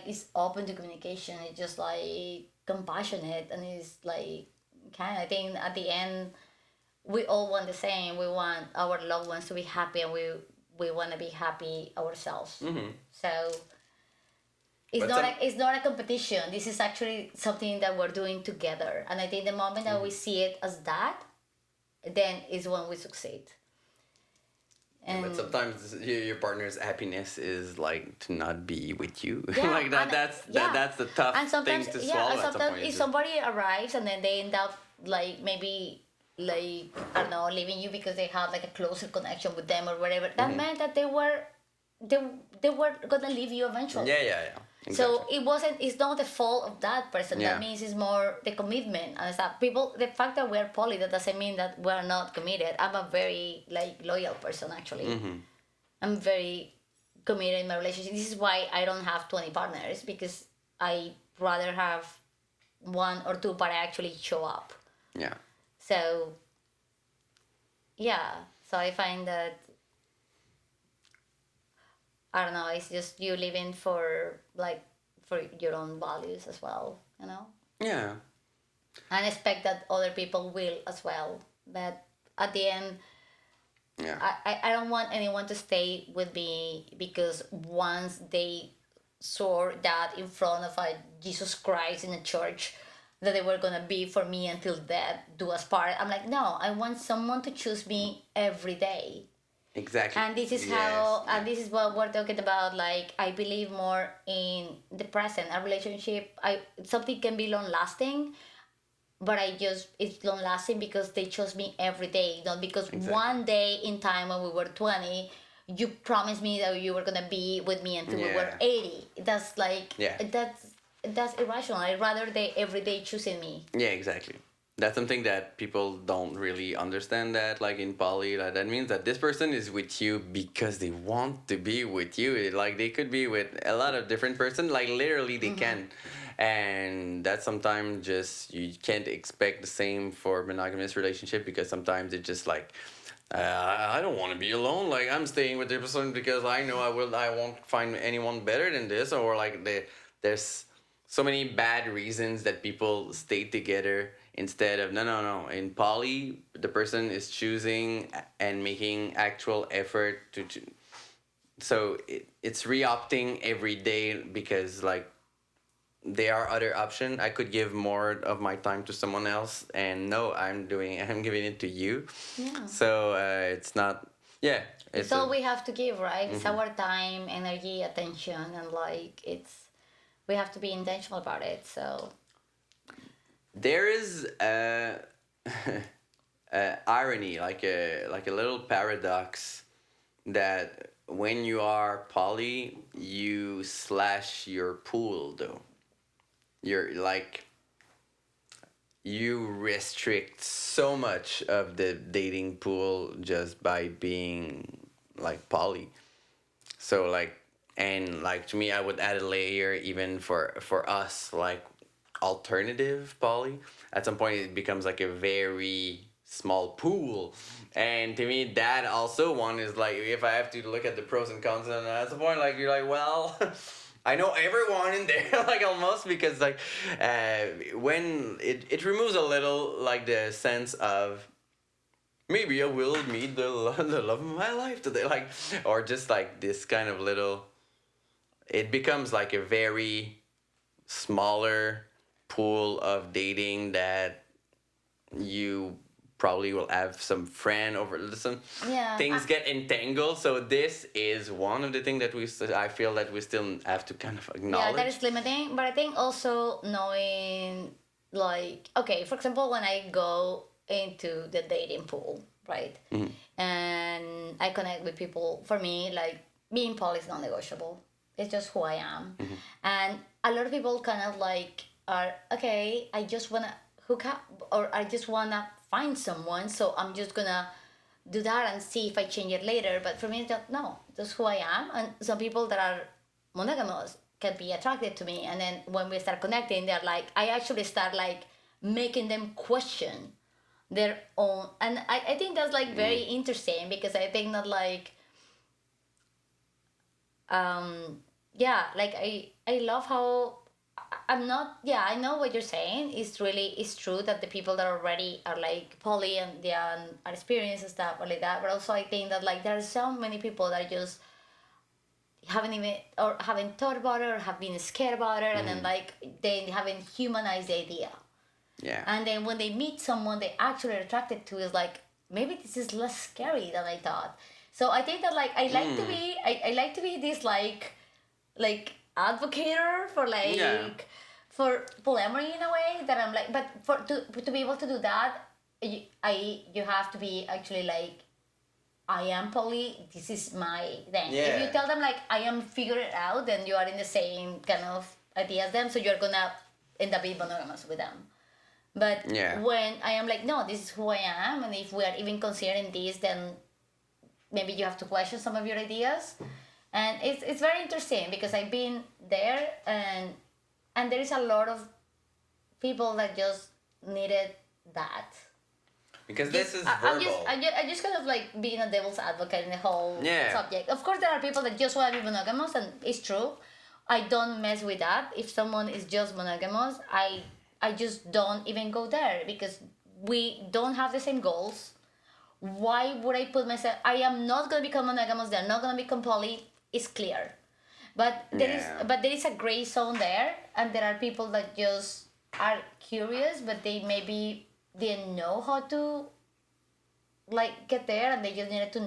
B: is open to communication, it's just like compassionate and is like kind. I think at the end we all want the same. We want our loved ones to be happy, and we want to be happy ourselves. So it's not a competition. This is actually something that we're doing together. And I think the moment that we see it as that, then is when we succeed.
A: Yeah, but
B: And
A: sometimes your partner's happiness is like to not be with you.
B: yeah,
A: like that.
B: and-
A: That's the tough
B: and
A: thing
B: sometimes
A: to
B: yeah,
A: swallow
B: and
A: at some
B: sometimes
A: point.
B: if
A: It's
B: somebody arrives and then they end up like maybe like I don't know leaving you because they had like a closer connection with them or whatever, that meant that they were gonna leave you eventually.
A: yeah.
B: So it's not the fault of that person.
A: Yeah.
B: That means it's more the commitment and stuff. The fact that we're poly, that doesn't mean that we're not committed. I'm a very like loyal person actually. I'm very committed in my relationship. This is why I don't have 20 partners, because I rather have one or two, but I actually show up.
A: Yeah.
B: So yeah, so I find that I don't know, it's just you living for your own values as well, you know?
A: Yeah.
B: And expect that other people will as well. But at the end,
A: Yeah.
B: I don't want anyone to stay with me because once they saw that in front of a Jesus Christ in a church, that they were gonna be for me until death, do us part. I'm like, no, I want someone to choose me every day.
A: Exactly.
B: And this is
A: Yes,
B: how
A: yeah.
B: and this is what we're talking about. Like, I believe more in the present. A relationship, something can be long lasting, but it's long lasting because they chose me every day, not because
A: Exactly.
B: one day in time when we were 20 you promised me that you were gonna be with me until we were
A: Yeah.
B: 80. That's like
A: Yeah.
B: that's irrational. I'd rather they every day choosing me.
A: Yeah, exactly. That's something that people don't really understand, that like in poly, like, that means that this person is with you because they want to be with you. Like they could be with a lot of different person, like literally they can. And that's sometimes just you can't expect the same for monogamous relationship, because sometimes it's just like I don't want to be alone. Like I'm staying with this person because I know I won't find anyone better than this, or like there's so many bad reasons that people stay together instead of no. In poly, the person is choosing and making actual effort so it's re-opting every day, because like there are other options. I could give more of my time to someone else, and no, I'm giving it to you.
B: Yeah.
A: So it's not. Yeah,
B: It's all we have to give, right? It's our time, energy, attention, and like we have to be intentional about it. So
A: there is irony, like a little paradox, that when you are poly, you slash your pool though. You're like you restrict so much of the dating pool just by being like poly. So like, and like to me, I would add a layer even for us, like alternative poly. At some point, it becomes like a very small pool, and to me, that also one is like, if I have to look at the pros and cons, and at some point, like you're like, well. I know everyone in there, like almost, because like when it removes a little like the sense of maybe I will meet the love of my life today, like, or just like this kind of little. It becomes like a very smaller pool of dating that you probably will have some friend over. Listen,
B: yeah,
A: things get entangled. So this is one of the things that I feel that we still have to kind of
B: yeah,
A: acknowledge.
B: that is limiting. But I think also knowing, like, okay, for example, when I go into the dating pool, right, and I connect with people. For me, like being poly is non-negotiable. It's just who I am, and a lot of people kind of like are okay. I just wanna hook up, or I just wanna find someone. So I'm just gonna do that and see if I change it later. But for me, it's just, no, that's who I am. And some people that are monogamous can be attracted to me, and then when we start connecting, they're like, I actually start like making them question their own, and I think that's like very interesting, because I think that like yeah, like I love how I'm not, yeah, I know what you're saying. It's true that the people that already are like poly and they are experienced and stuff like that, but also I think that like there are so many people that are just haven't even or haven't thought about it or have been scared about it, and then like they haven't humanized the idea.
A: Yeah.
B: And then when they meet someone they actually are attracted to, is like, maybe this is less scary than I thought. So I think that like I like to be I like to be this like advocator for like
A: Yeah.
B: for polyamory in a way, that I'm like, but for to be able to do that, you have to be actually like, I am poly, this is my thing. If
A: Yeah.
B: you tell them like I am figure it out, then you are in the same kind of idea as them, so you're gonna end up being monogamous with them. But
A: Yeah.
B: when I am like, no, this is who I am, and if we are even considering this, then maybe you have to question some of your ideas. And it's very interesting because I've been there, and there is a lot of people that just needed that.
A: Because this is
B: I'm
A: verbal.
B: I just kind of like being a devil's advocate in the whole
A: Yeah.
B: subject. Of course, there are people that just want to be monogamous, and it's true. I don't mess with that. If someone is just monogamous, I just don't even go there, because we don't have the same goals. Why would I put myself? I am not gonna become monogamous. They're not gonna become poly. It's clear, but
A: Yeah.
B: there is a gray zone there, and there are people that just are curious, but they maybe didn't know how to like get there, and they just needed to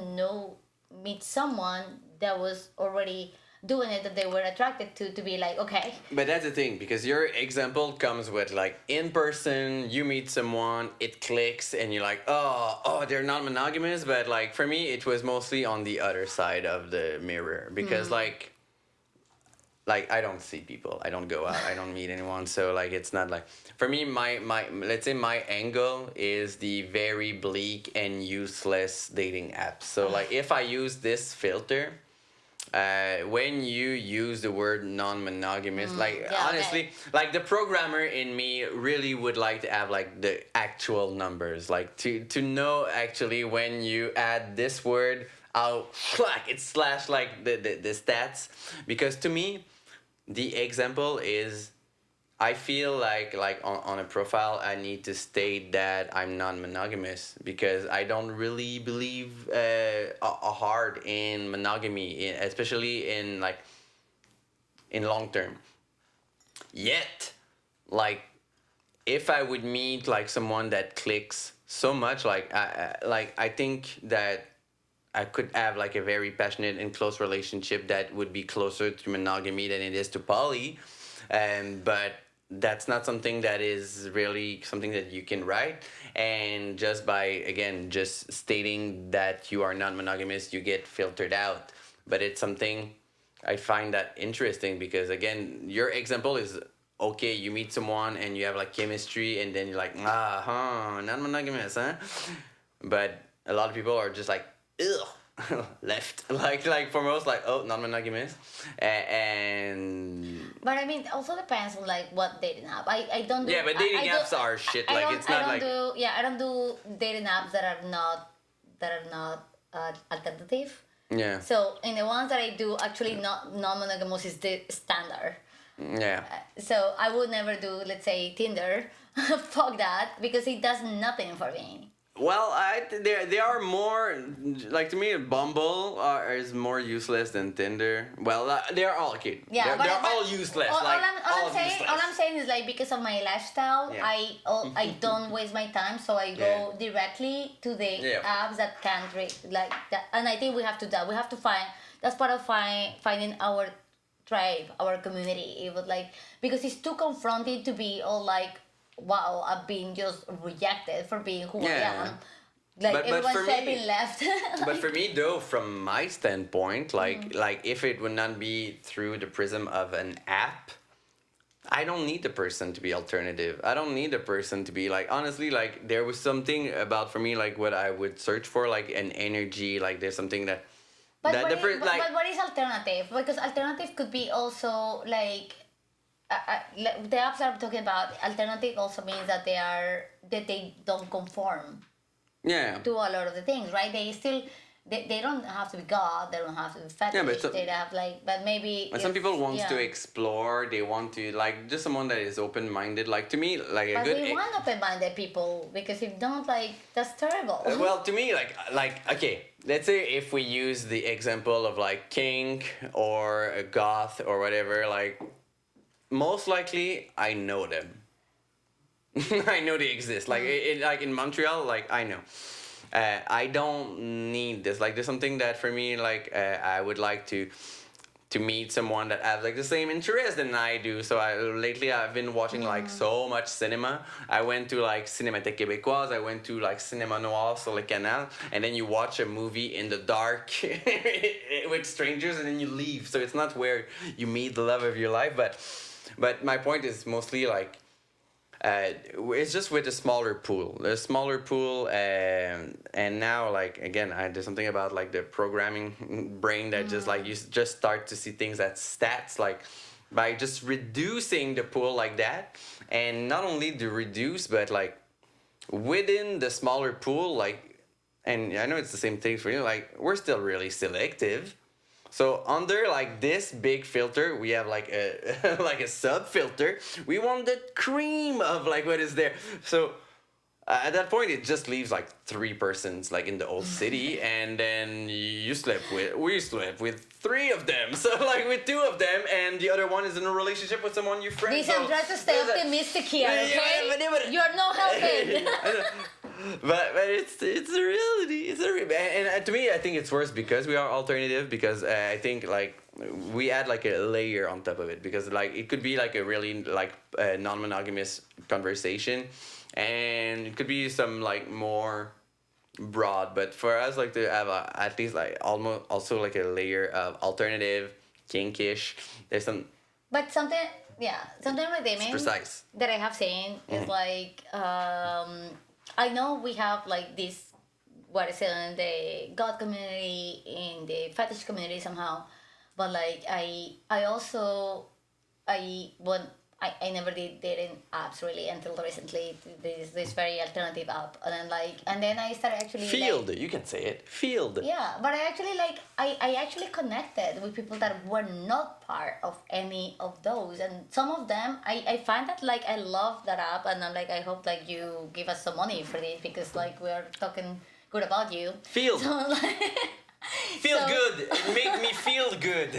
B: meet someone that was already doing it, that they were attracted to be like, okay.
A: But that's the thing, because your example comes with like in person, you meet someone, it clicks, and you're like, oh, they're not monogamous. But like for me, it was mostly on the other side of the mirror, because like I don't see people, I don't go out, I don't meet anyone. So like it's not like, for me, my let's say my angle is the very bleak and useless dating app. So like if I use this filter, when you use the word non-monogamous, like
B: yeah,
A: honestly,
B: okay.
A: like the programmer in me really would like to have like the actual numbers, like to know actually when you add this word, I'll it slash like the stats, because to me the example is, I feel like on a profile I need to state that I'm non-monogamous, because I don't really believe hard in monogamy, especially in like in long term. Yet, like if I would meet like someone that clicks so much, like I think that I could have like a very passionate and close relationship that would be closer to monogamy than it is to poly. But that's not something that is really something that you can write. And just by, again, just stating that you are not monogamous, you get filtered out. But it's something I find that interesting, because again, your example is, okay, you meet someone and you have like chemistry, and then you're like, not monogamous, huh? But a lot of people are just like, ugh, left. Like for most, like, oh, non-monogamous. And
B: But I mean, it also depends on like what dating app. I don't do.
A: yeah, but dating
B: I
A: apps
B: don't-
A: are shit.
B: I
A: Like
B: don't,
A: it's not
B: I
A: like
B: don't do. Yeah, I don't do dating apps that are not alternative.
A: yeah,
B: So in the ones that I do, actually not non-monogamous is the standard.
A: yeah.
B: So I would never do, let's say, Tinder. Fuck that, because it does nothing for me.
A: Well, they are more like, to me, Bumble is more useless than Tinder. Well, they're all cute.
B: Yeah,
A: they're all useless.
B: All,
A: like
B: I'm saying,
A: useless.
B: all I'm saying is like, because of my lifestyle,
A: Yeah.
B: I don't waste my time, so I go directly to the
A: Yeah.
B: apps that can like that. And I think we have to do that. We have to find, that's part of finding our tribe, our community. It would like, because it's too confronting to be all like, wow, I've been just rejected for being who I
A: Yeah.
B: am. Like
A: But
B: everyone's
A: for me-
B: swiping left.
A: But for me, though, from my standpoint, like if it would not be through the prism of an app, I don't need the person to be alternative. I don't need the person to be like, honestly, like there was something about, for me, like what I would search for, like an energy, like there's something that
B: But,
A: that
B: but what is alternative? Because alternative could be also like, the apps I'm talking about. Alternative also means that they don't conform
A: yeah.
B: to a lot of the things, right? They still they don't have to be God. They don't have to be fetish.
A: Yeah, but
B: they have like, but maybe.
A: Some people want
B: yeah.
A: to explore. They want to like just someone that is open minded. Like to me, like a
B: But
A: good.
B: we want open-minded people because if don't, like, that's terrible.
A: Well, to me, like okay, let's say if we use the example of like kink or a goth or whatever, like most likely I know them. I know they exist. Like like in Montreal, like I know. I don't need this. Like there's something that for me, like I would like to meet someone that has like the same interest than I do. So lately I've been watching like so much cinema. I went to like Cinémathèque Québécoise. I went to like Cinéma Noir sur le Canal, and then you watch a movie in the dark with strangers, and then you leave. So it's not where you meet the love of your life, but my point is mostly like. It's just with a smaller pool. A smaller pool, and now like again, there's something about like the programming brain that just like you just start to see things as stats, like by just reducing the pool like that, and not only to reduce, but like within the smaller pool, like, and I know it's the same thing for you. Like we're still really selective. So under like this big filter, we have like a like a sub filter. We want the cream of like what is there. So at that point, it just leaves like 3 persons like in the old city, and then we slept with 3 of them. So like with 2 of them, and the other one is in a relationship with someone you friend.
B: Listen, try to stay optimistic here, okay? You're not helping.
A: But it's a reality. It's a and to me, I think it's worse because we are alternative. Because I think like we add like a layer on top of it. Because like it could be like a really like non-monogamous conversation, and it could be some like more broad. But for us, like to have at least like almost also like a layer of alternative, kinkish. There's some.
B: But something redeeming
A: Precise.
B: that I have seen is like I know we have like this what is it in the God community, in the fetish community somehow, but like I also I never did dating apps really until recently. This very alternative app, and then I started actually
A: Field, you can say it. Field.
B: Yeah, but I actually I actually connected with people that were not part of any of those, and some of them I find that like I love that app, and I'm like I hope like you give us some money for this because like we're talking good about you.
A: Field.
B: So, like,
A: Feel good. Make me feel good.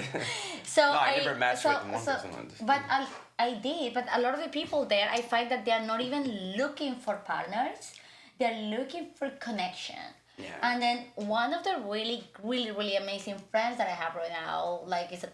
B: So
A: no, I never matched with one person.
B: But I did, but a lot of the people there, I find that they are not even looking for partners. They're looking for connection.
A: Yeah.
B: And then one of the really, really, really amazing friends that I have right now, like it's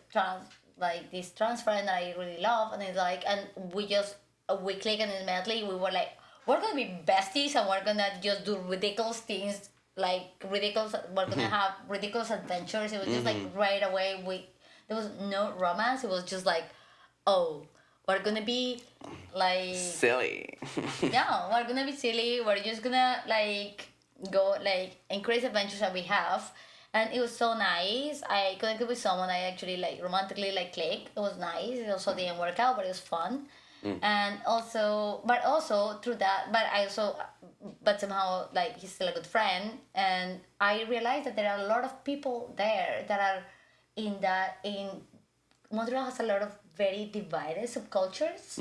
B: this trans friend that I really love, and it's like, and we click, and immediately we were like, we're gonna be besties, and we're gonna just do ridiculous things, we're gonna have ridiculous adventures. It was just like right away, there was no romance. It was just like, oh, we're gonna be like
A: silly.
B: Yeah, we're gonna be silly. We're just gonna like go like increase adventures that we have, and it was so nice. I connected with someone I actually like romantically like clicked. It was nice. It also didn't work out, but it was fun. And also through that, but somehow like he's still a good friend, and I realized that there are a lot of people there that are in Montreal has a lot of very divided subcultures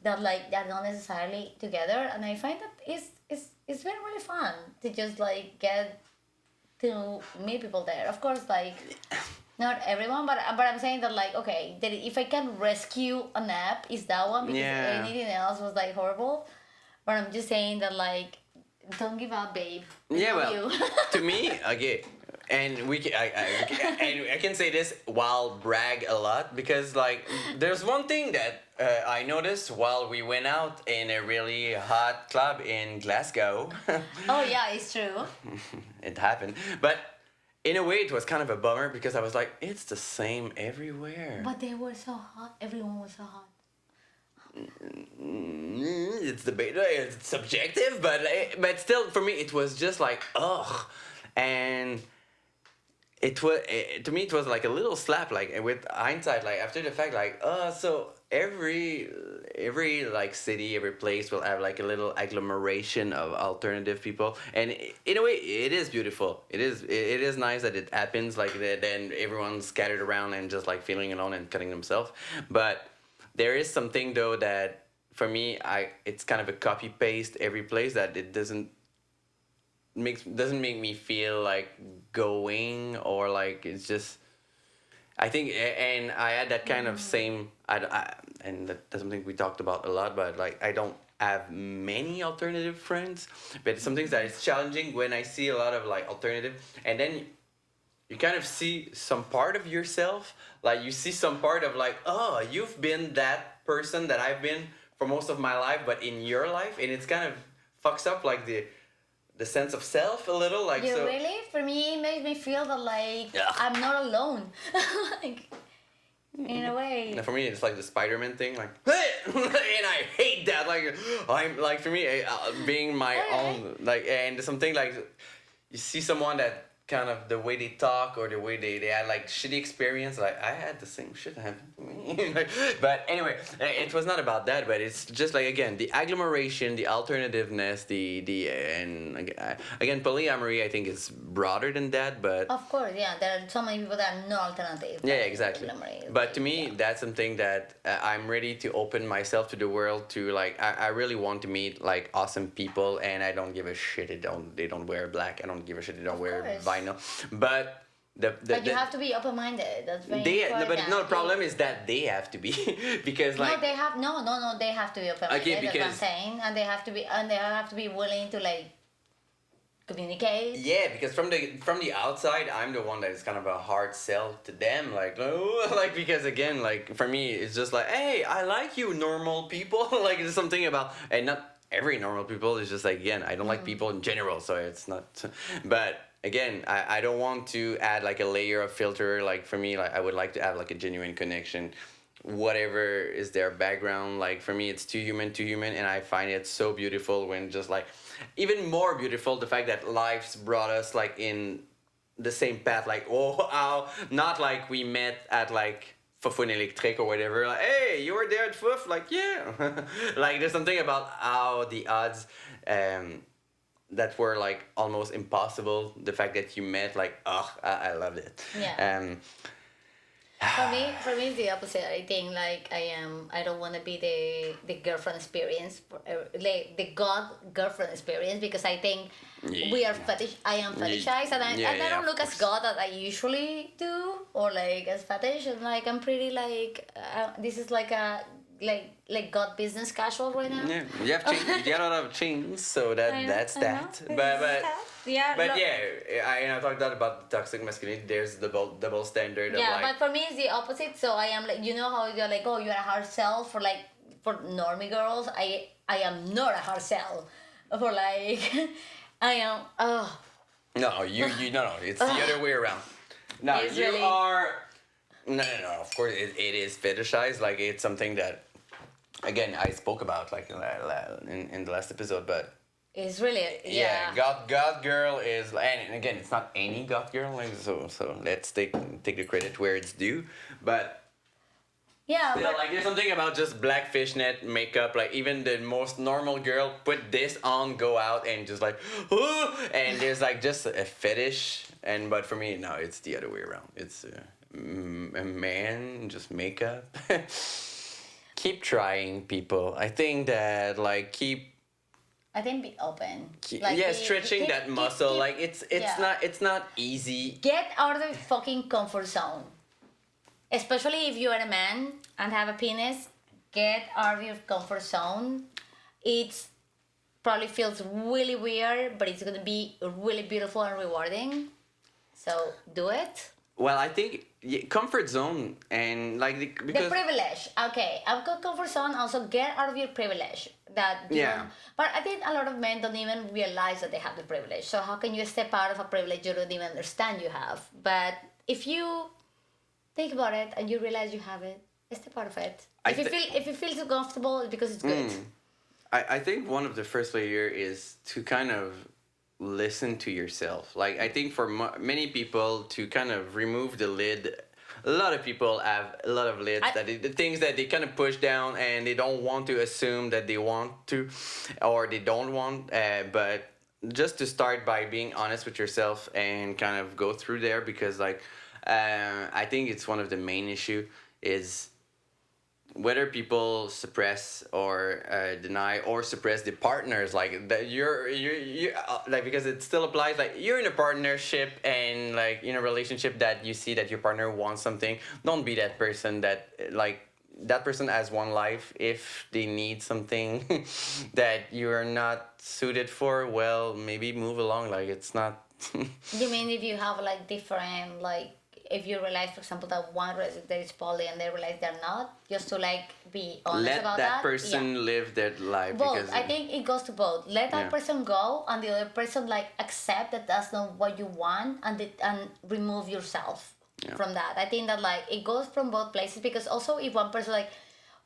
B: that like they're not necessarily together, and I find that it's very really fun to just like get to meet people there. Of course, like not everyone, but I'm saying that like okay, that if I can rescue an app, is that one because anything else was like horrible. But I'm just saying that like don't give up, babe.
A: Yeah, well, to me, okay. And I can say this while brag a lot because like there's one thing that I noticed while we went out in a really hot club in Glasgow.
B: Oh yeah, it's true.
A: It happened, but in a way it was kind of a bummer because I was like, it's the same everywhere.
B: But they were so hot. Everyone was so hot.
A: It's it's subjective, but still for me it was just like ugh, and. To me it was like a little slap, like with hindsight, like after the fact, like so every like city, every place will have like a little agglomeration of alternative people, and in a way it is beautiful. It is nice that it happens like that, then everyone's scattered around and just like feeling alone and cutting themselves. But there is something though that for me, it's kind of a copy paste every place, that it doesn't make me feel like going, or like it's just, I think, and I had that kind of same, and that's something we talked about a lot, but like I don't have many alternative friends, but it's something that is challenging when I see a lot of like alternative, and then you kind of see some part of yourself, like you see some part of like, oh, you've been that person that I've been for most of my life, but in your life, and it's kind of fucks up like the sense of self a little, like
B: You
A: so.
B: really? For me, it makes me feel that like
A: Ugh.
B: I'm not alone. Like, in a way.
A: And for me, it's like the Spider-Man thing, like, and I hate that. Like, I'm like, for me, being my own, like, and something like, you see someone that kind of the way they talk or the way they had like shitty experience, like I had the same shit happen to me. But anyway, it was not about that, but it's just like, again, the agglomeration, the alternativeness, and again, polyamory I think is broader than that, but
B: Of course, yeah. There are so many people that are no alternative.
A: yeah,
B: like,
A: exactly.
B: memory.
A: But to me,
B: Yeah.
A: that's something that I'm ready to open myself to the world. To like, I really want to meet like awesome people, and I don't give a shit. They don't wear black. I don't give a shit. They don't
B: Of
A: wear
B: course.
A: vinyl. But
B: But you have to be open-minded. That's very important.
A: but no, the problem is that they have to be because like
B: no, they have no. They have to be open-minded.
A: Okay,
B: That's what I'm
A: because-
B: saying, and they have to be willing to like communicate.
A: yeah, because from the outside, I'm the one that is kind of a hard sell to them. Like, oh, like because again, like for me, it's just like, hey, I like you, normal people. Like there's something about, and not every normal people. It's just like, again, I don't like people in general, so it's not. But again, I don't want to add like a layer of filter. Like for me, like I would like to have like a genuine connection. Whatever is their background, like for me it's too human, and I find it so beautiful when just like, even more beautiful, the fact that life's brought us like in the same path, like, oh, how, not like we met at like Fofun Electric or whatever, like, hey, you were there at Fof, like, yeah. Like there's something about how the odds that were like almost impossible, the fact that you met, like, oh, I loved it.
B: Yeah. For me, it's the opposite. I think like I don't want to be the girlfriend experience, like the god girlfriend experience, because I think we are fetish. I am fetishized, and I don't look as god as I usually do, or like as fetish. And like I'm pretty like this is like a like god business casual right now.
A: Yeah, you have you got a lot of chains, so that's that. But
B: yeah,
A: but yeah, I talked about the toxic masculinity. There's the double standard.
B: yeah,
A: of like,
B: but for me it's the opposite. So I am like, you know how you're like, oh, you're a hard sell for like for normie girls. I am not a hard sell for like I am. Oh,
A: no, you no, it's the other way around. No,
B: It's
A: you
B: really-
A: are. No. Of course, it is fetishized. Like it's something that, again, I spoke about like in the last episode, but.
B: it's really yeah.
A: goth girl is, and again, it's not any goth girl, like, so let's take the credit where it's due, but
B: Yeah,
A: still,
B: but
A: like there's something about just black fishnet makeup, like even the most normal girl put this on, go out and just like, ooh, and there's like just a fetish, and but for me, no, it's the other way around. It's a man, just makeup. Keep trying, people. I think that like
B: I think be open.
A: stretching that muscle, like it's
B: yeah.
A: it's not easy.
B: Get out of the fucking comfort zone. Especially if you are a man and have a penis, get out of your comfort zone. It's probably feels really weird, but it's gonna be really beautiful and rewarding. So do it.
A: Well, I think comfort zone and like because
B: The privilege. Okay, I've got comfort zone. Also, get out of your privilege.
A: Yeah.
B: But I think a lot of men don't even realize that they have the privilege. So how can you step out of a privilege you don't even understand you have? But if you think about it and you realize you have it, step out of it. If you feel so comfortable, it's because it's good.
A: I think one of the first layer is to kind of listen to yourself. Like I think for many people to kind of remove the lid a lot of people have a lot of lids the things that they kind of push down and they don't want to assume that they want to or they don't want. But just to start by being honest with yourself and kind of go through there because like I think it's one of the main issue is whether people suppress or deny or suppress the partners like that you're like because it still applies like you're in a partnership and like in a relationship that you see that your partner wants something, don't be that person that like that person has one life. If they need something that you're not suited for, well maybe move along, like it's not
B: You mean if you have like different like if you realize, for example, that one there is poly and they realize they're not, just to like be honest
A: let
B: about
A: that person live their life.
B: Both.
A: Because
B: I think it goes to both. Let that person go, and the other person like accept that that's not what you want, and remove yourself from that. I think that like it goes from both places because also if one person like,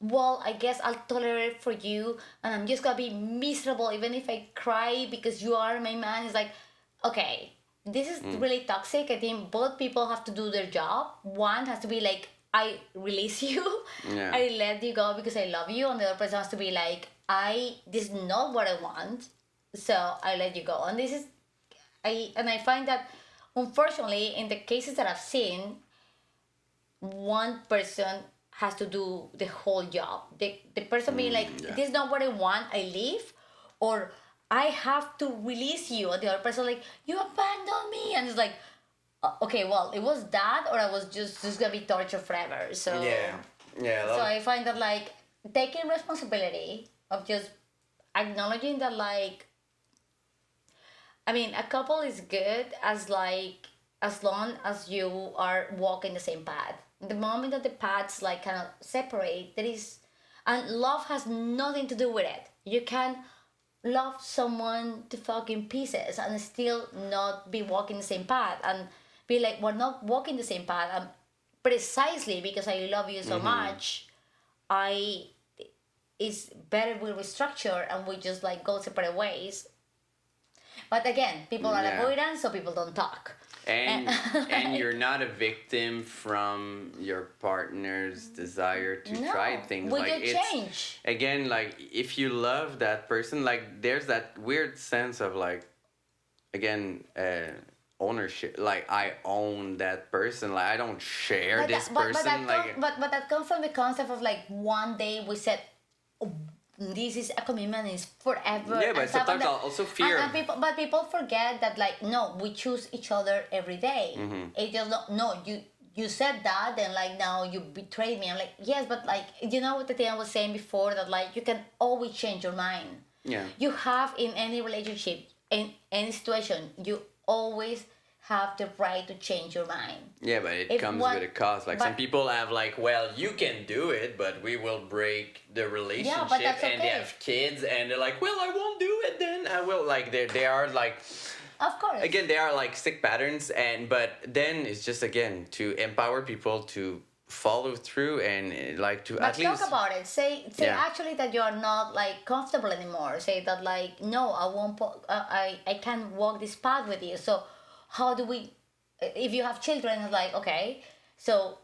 B: well, I guess I'll tolerate for you, and I'm just gonna be miserable even if I cry because you are my man. It's like, okay, this is really toxic. I think both people have to do their job. One has to be like, I release you, I let you go because I love you, and the other person has to be like, this is not what I want, so I let you go. And this is, I find that unfortunately in the cases that I've seen, one person has to do the whole job. The person being like, this is not what I want, I leave, or I have to release you, and the other person like, you abandoned me, and it's like, okay, well, it was that, or I was just gonna be tortured forever. So so I find that like taking responsibility of just acknowledging that like, I mean, a couple is good as like as long as you are walking the same path. The moment that the paths like kind of separate, there is, and love has nothing to do with it. You can love someone to fucking pieces and still not be walking the same path and be like, we're not walking the same path, and precisely because I love you so much, it's better we restructure and we just like go separate ways. But again, people are avoidant, so people don't talk.
A: And you're not a victim from your partner's desire to try things.
B: We
A: like
B: can
A: it's
B: change.
A: again, like if you love that person, like there's that weird sense of like, again, ownership. Like I own that person. Like I don't share this person.
B: But that comes from the concept of like one day we said, oh, this is a commitment, is forever.
A: Yeah, but sometimes I'll also fear.
B: And people forget that like, no, we choose each other every day. It just no, you said that, and like now you betrayed me. I'm like, yes, but like, you know what the thing I was saying before, that like you can always change your mind.
A: Yeah.
B: You have in any relationship, in any situation, you always have the right to change your mind.
A: Yeah, but it comes with a cost. Like some people have like, well, you can do it, but we will break the relationship.
B: Yeah, but that's okay.
A: And they have kids, and they're like, well, I won't do it then. I will. Like they are like,
B: of course.
A: Again, they are like sick patterns, but then it's just again to empower people to follow through and like to at least
B: talk about it. Say actually that you are not like comfortable anymore. Say that like, no, I won't. I can't walk this path with you. So how do we, if you have children, it's like, okay, so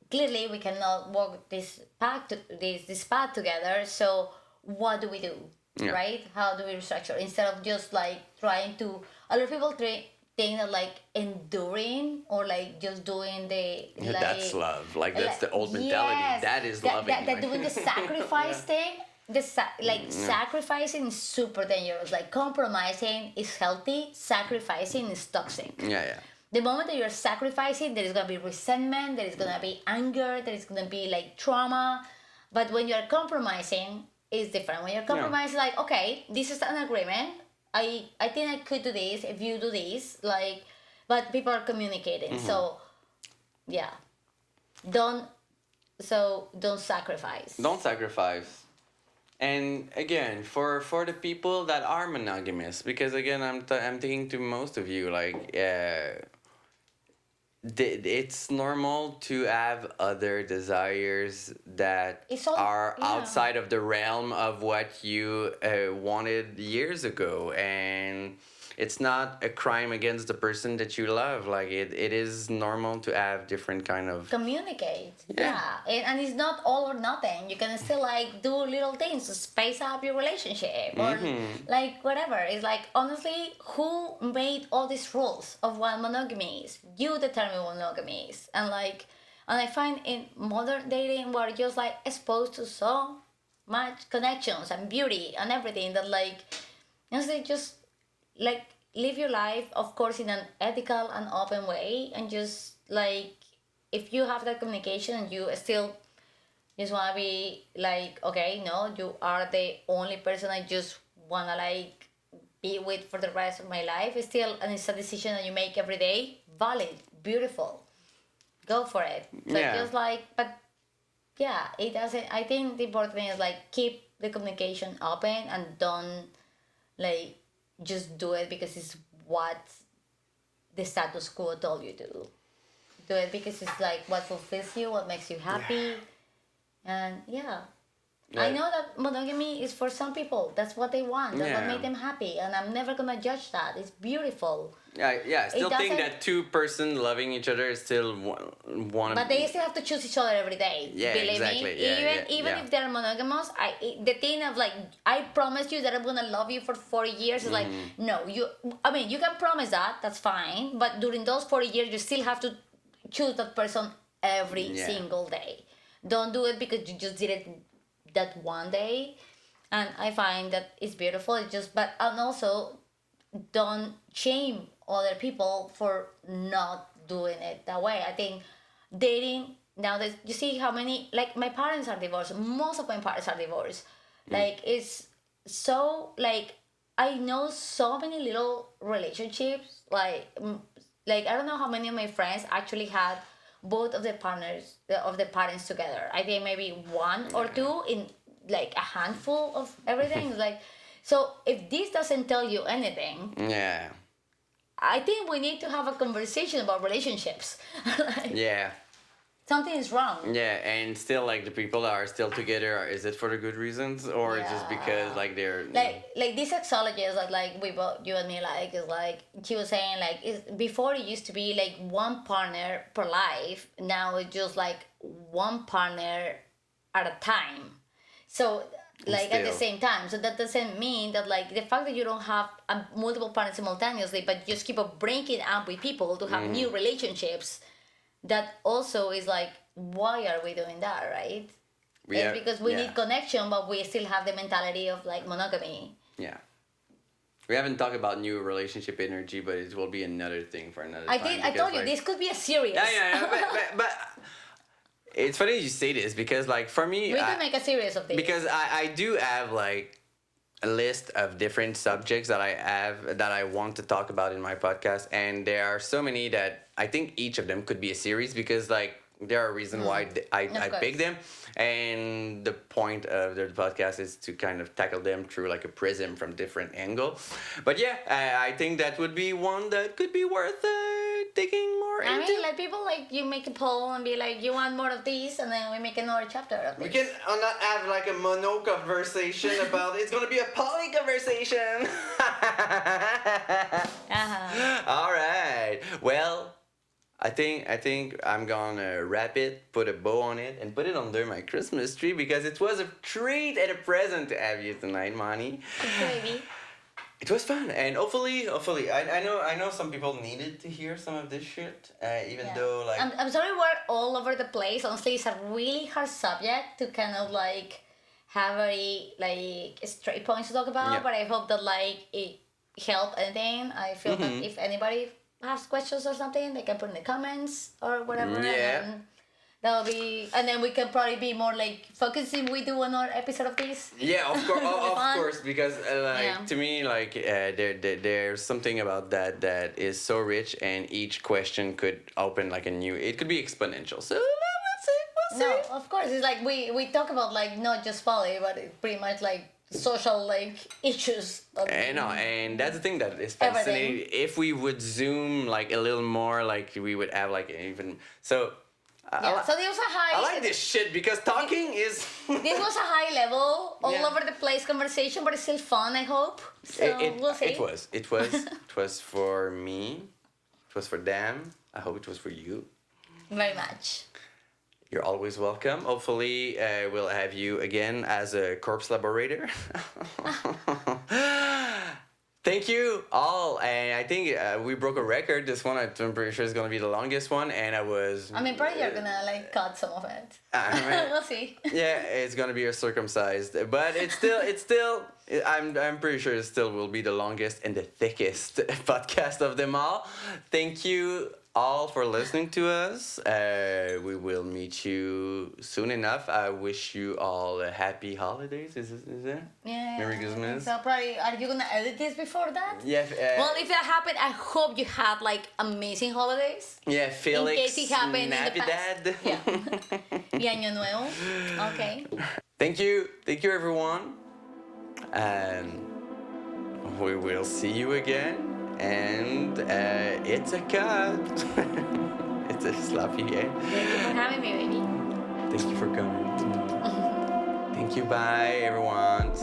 B: clearly we cannot walk this path this path together, so what do we do? Right? How do we restructure instead of just like trying to, a lot of people think that like enduring or like just doing the like,
A: that's love, like that's the old mentality. That is loving.
B: That doing the sacrifice thing. Sacrificing is super dangerous. Like compromising is healthy, sacrificing is toxic.
A: Yeah.
B: The moment that you're sacrificing, there is gonna be resentment, there is gonna be anger, there is gonna be like trauma. But when you're compromising, it's different. When you're compromising, like, okay, this is an agreement. I think I could do this if you do this. Like, but people are communicating. So yeah. Don't sacrifice.
A: Don't sacrifice. And again, for the people that are monogamous, because again, I'm thinking to most of you, like, it's normal to have other desires that are outside of the realm of what you wanted years ago, and it's not a crime against the person that you love. Like it is normal to have different kind of
B: Communicate.
A: Yeah.
B: And it's not all or nothing. You can still like do little things to spice up your relationship or like whatever. It's like honestly, who made all these rules of what monogamy is? You determine what monogamy is. And I find in modern dating we're just like exposed to so much connections and beauty and everything that like honestly just like live your life of course in an ethical and open way, and just like if you have that communication and you still just want to be like okay, no, you are the only person I just want to like be with for the rest of my life, it's still, and it's a decision that you make every day, valid, beautiful, go for it. So
A: Yeah.
B: just like, but yeah, it doesn't, I think the important thing is like keep the communication open and don't like just do it because it's what the status quo told you to do. Do it because it's like what fulfills you, what makes you happy. And yeah. I
A: Yeah.
B: know that monogamy is for some people. That's what they want. That's what
A: Yeah.
B: made them happy. And I'm never gonna judge that. It's beautiful.
A: I still think
B: doesn't-
A: that two person loving each other is still one.
B: But they still have to choose each other every day.
A: Yeah,
B: Believe
A: exactly.
B: me.
A: Yeah,
B: Even
A: yeah.
B: if they're monogamous, the thing of like I promise you that I'm gonna love you for 40 years is like
A: Mm-hmm.
B: no, you can promise that, that's fine, but during those 40 years you still have to choose that person every
A: Yeah.
B: single day. Don't do it because you just did it that one day. And I find that it's beautiful. It's just but and also don't shame other people for not doing it that way. I think dating now that you see how many like my parents are divorced. Most of my parents are divorced. Like it's so like I know so many little relationships like I don't know how many of my friends actually had both of the partners of the parents together. I think maybe one or two in like a handful of everything. It's like so if this doesn't tell you anything,
A: Yeah.
B: I think we need to have a conversation about relationships. Like,
A: Yeah.
B: something is wrong.
A: Yeah, and still like the people that are still together, is it for the good reasons or just because like they're
B: Like this sexologist that like we both you and me like is like she was saying like before it used to be like one partner per life, now it's just like one partner at a time. So like at the
A: Still.
B: same time, so that doesn't mean that like the fact that you don't have multiple partners simultaneously but you just keep on breaking up with people to have new relationships, that also is like why are we doing that, right? It's because we need connection but we still have the mentality of like monogamy.
A: Yeah. We haven't talked about new relationship energy, but it will be another thing for another
B: I
A: time.
B: I
A: because,
B: told you
A: like,
B: this could be a series.
A: Yeah, but it's funny you say this because like for me
B: We could make a series of this.
A: because I do have like a list of different subjects that I want to talk about in my podcast, and there are so many that I think each of them could be a series because like there are reasons why I
B: course.
A: picked them, and the point of the podcast is to kind of tackle them through like a prism from different angles. But yeah, I think that would be one that could be worth digging more
B: I
A: into.
B: mean, like people like you make a poll and be like, you want more of these, and then we make another chapter of this.
A: We can not have like a mono conversation about it's gonna be a poly conversation. All right. Well, I think I'm gonna wrap it, put a bow on it, and put it under my Christmas tree because it was a treat and a present to have you tonight, Moni.
B: Baby.
A: It was fun, and hopefully, I know some people needed to hear some of this shit, even though like.
B: I'm sorry we're all over the place. Honestly, it's a really hard subject to kind of like have very like straight points to talk about.
A: Yeah.
B: But I hope that like it helped anything. I feel that if anybody has questions or something, they can put in the comments or whatever.
A: Yeah.
B: And that'll be, and then we can probably be more like focusing. We do another episode of this.
A: Yeah, of course, of
B: Fun.
A: course, because like
B: Yeah.
A: to me, like there's something about that is so rich, and each question could open like a new. It could be exponential. So we'll see.
B: No, of course. It's like we talk about like not just poly, but it's pretty much like social like issues.
A: And that's the thing that is
B: Everything.
A: fascinating. If we would zoom like a little more, like we would have like even so.
B: Yeah. So there was a high.
A: I like this shit because talking is.
B: This was a high level, all
A: Yeah.
B: over the place conversation, but it's still fun. I hope. So we'll see.
A: It was. It was for me. It was for them. I hope it was for you.
B: Very much.
A: You're always welcome. Hopefully, we'll have you again as a corpse laborator. Thank you all, and I think we broke a record. This one, I'm pretty sure, is gonna be the longest one, and I was.
B: I mean, probably you're gonna like cut some of it. We'll see.
A: Yeah, it's gonna be a circumcised, but it's still. I'm pretty sure it still will be the longest and the thickest podcast of them all. Thank you all for listening to us. We will meet you soon enough. I wish you all a happy holidays. Is it?
B: Yeah.
A: Merry Christmas.
B: So probably, are you gonna edit this before that?
A: Yeah.
B: Well, if that happened, I hope you had like amazing holidays.
A: Yeah, Felix.
B: In case it happened
A: Navidad.
B: in the past. Yeah. Y Año Nuevo. Okay.
A: Thank you everyone, and we will see you again. And it's a cut. It's a sloppy game.
B: Thank you for having me, baby.
A: Thank you for coming. Thank you. Bye, everyone.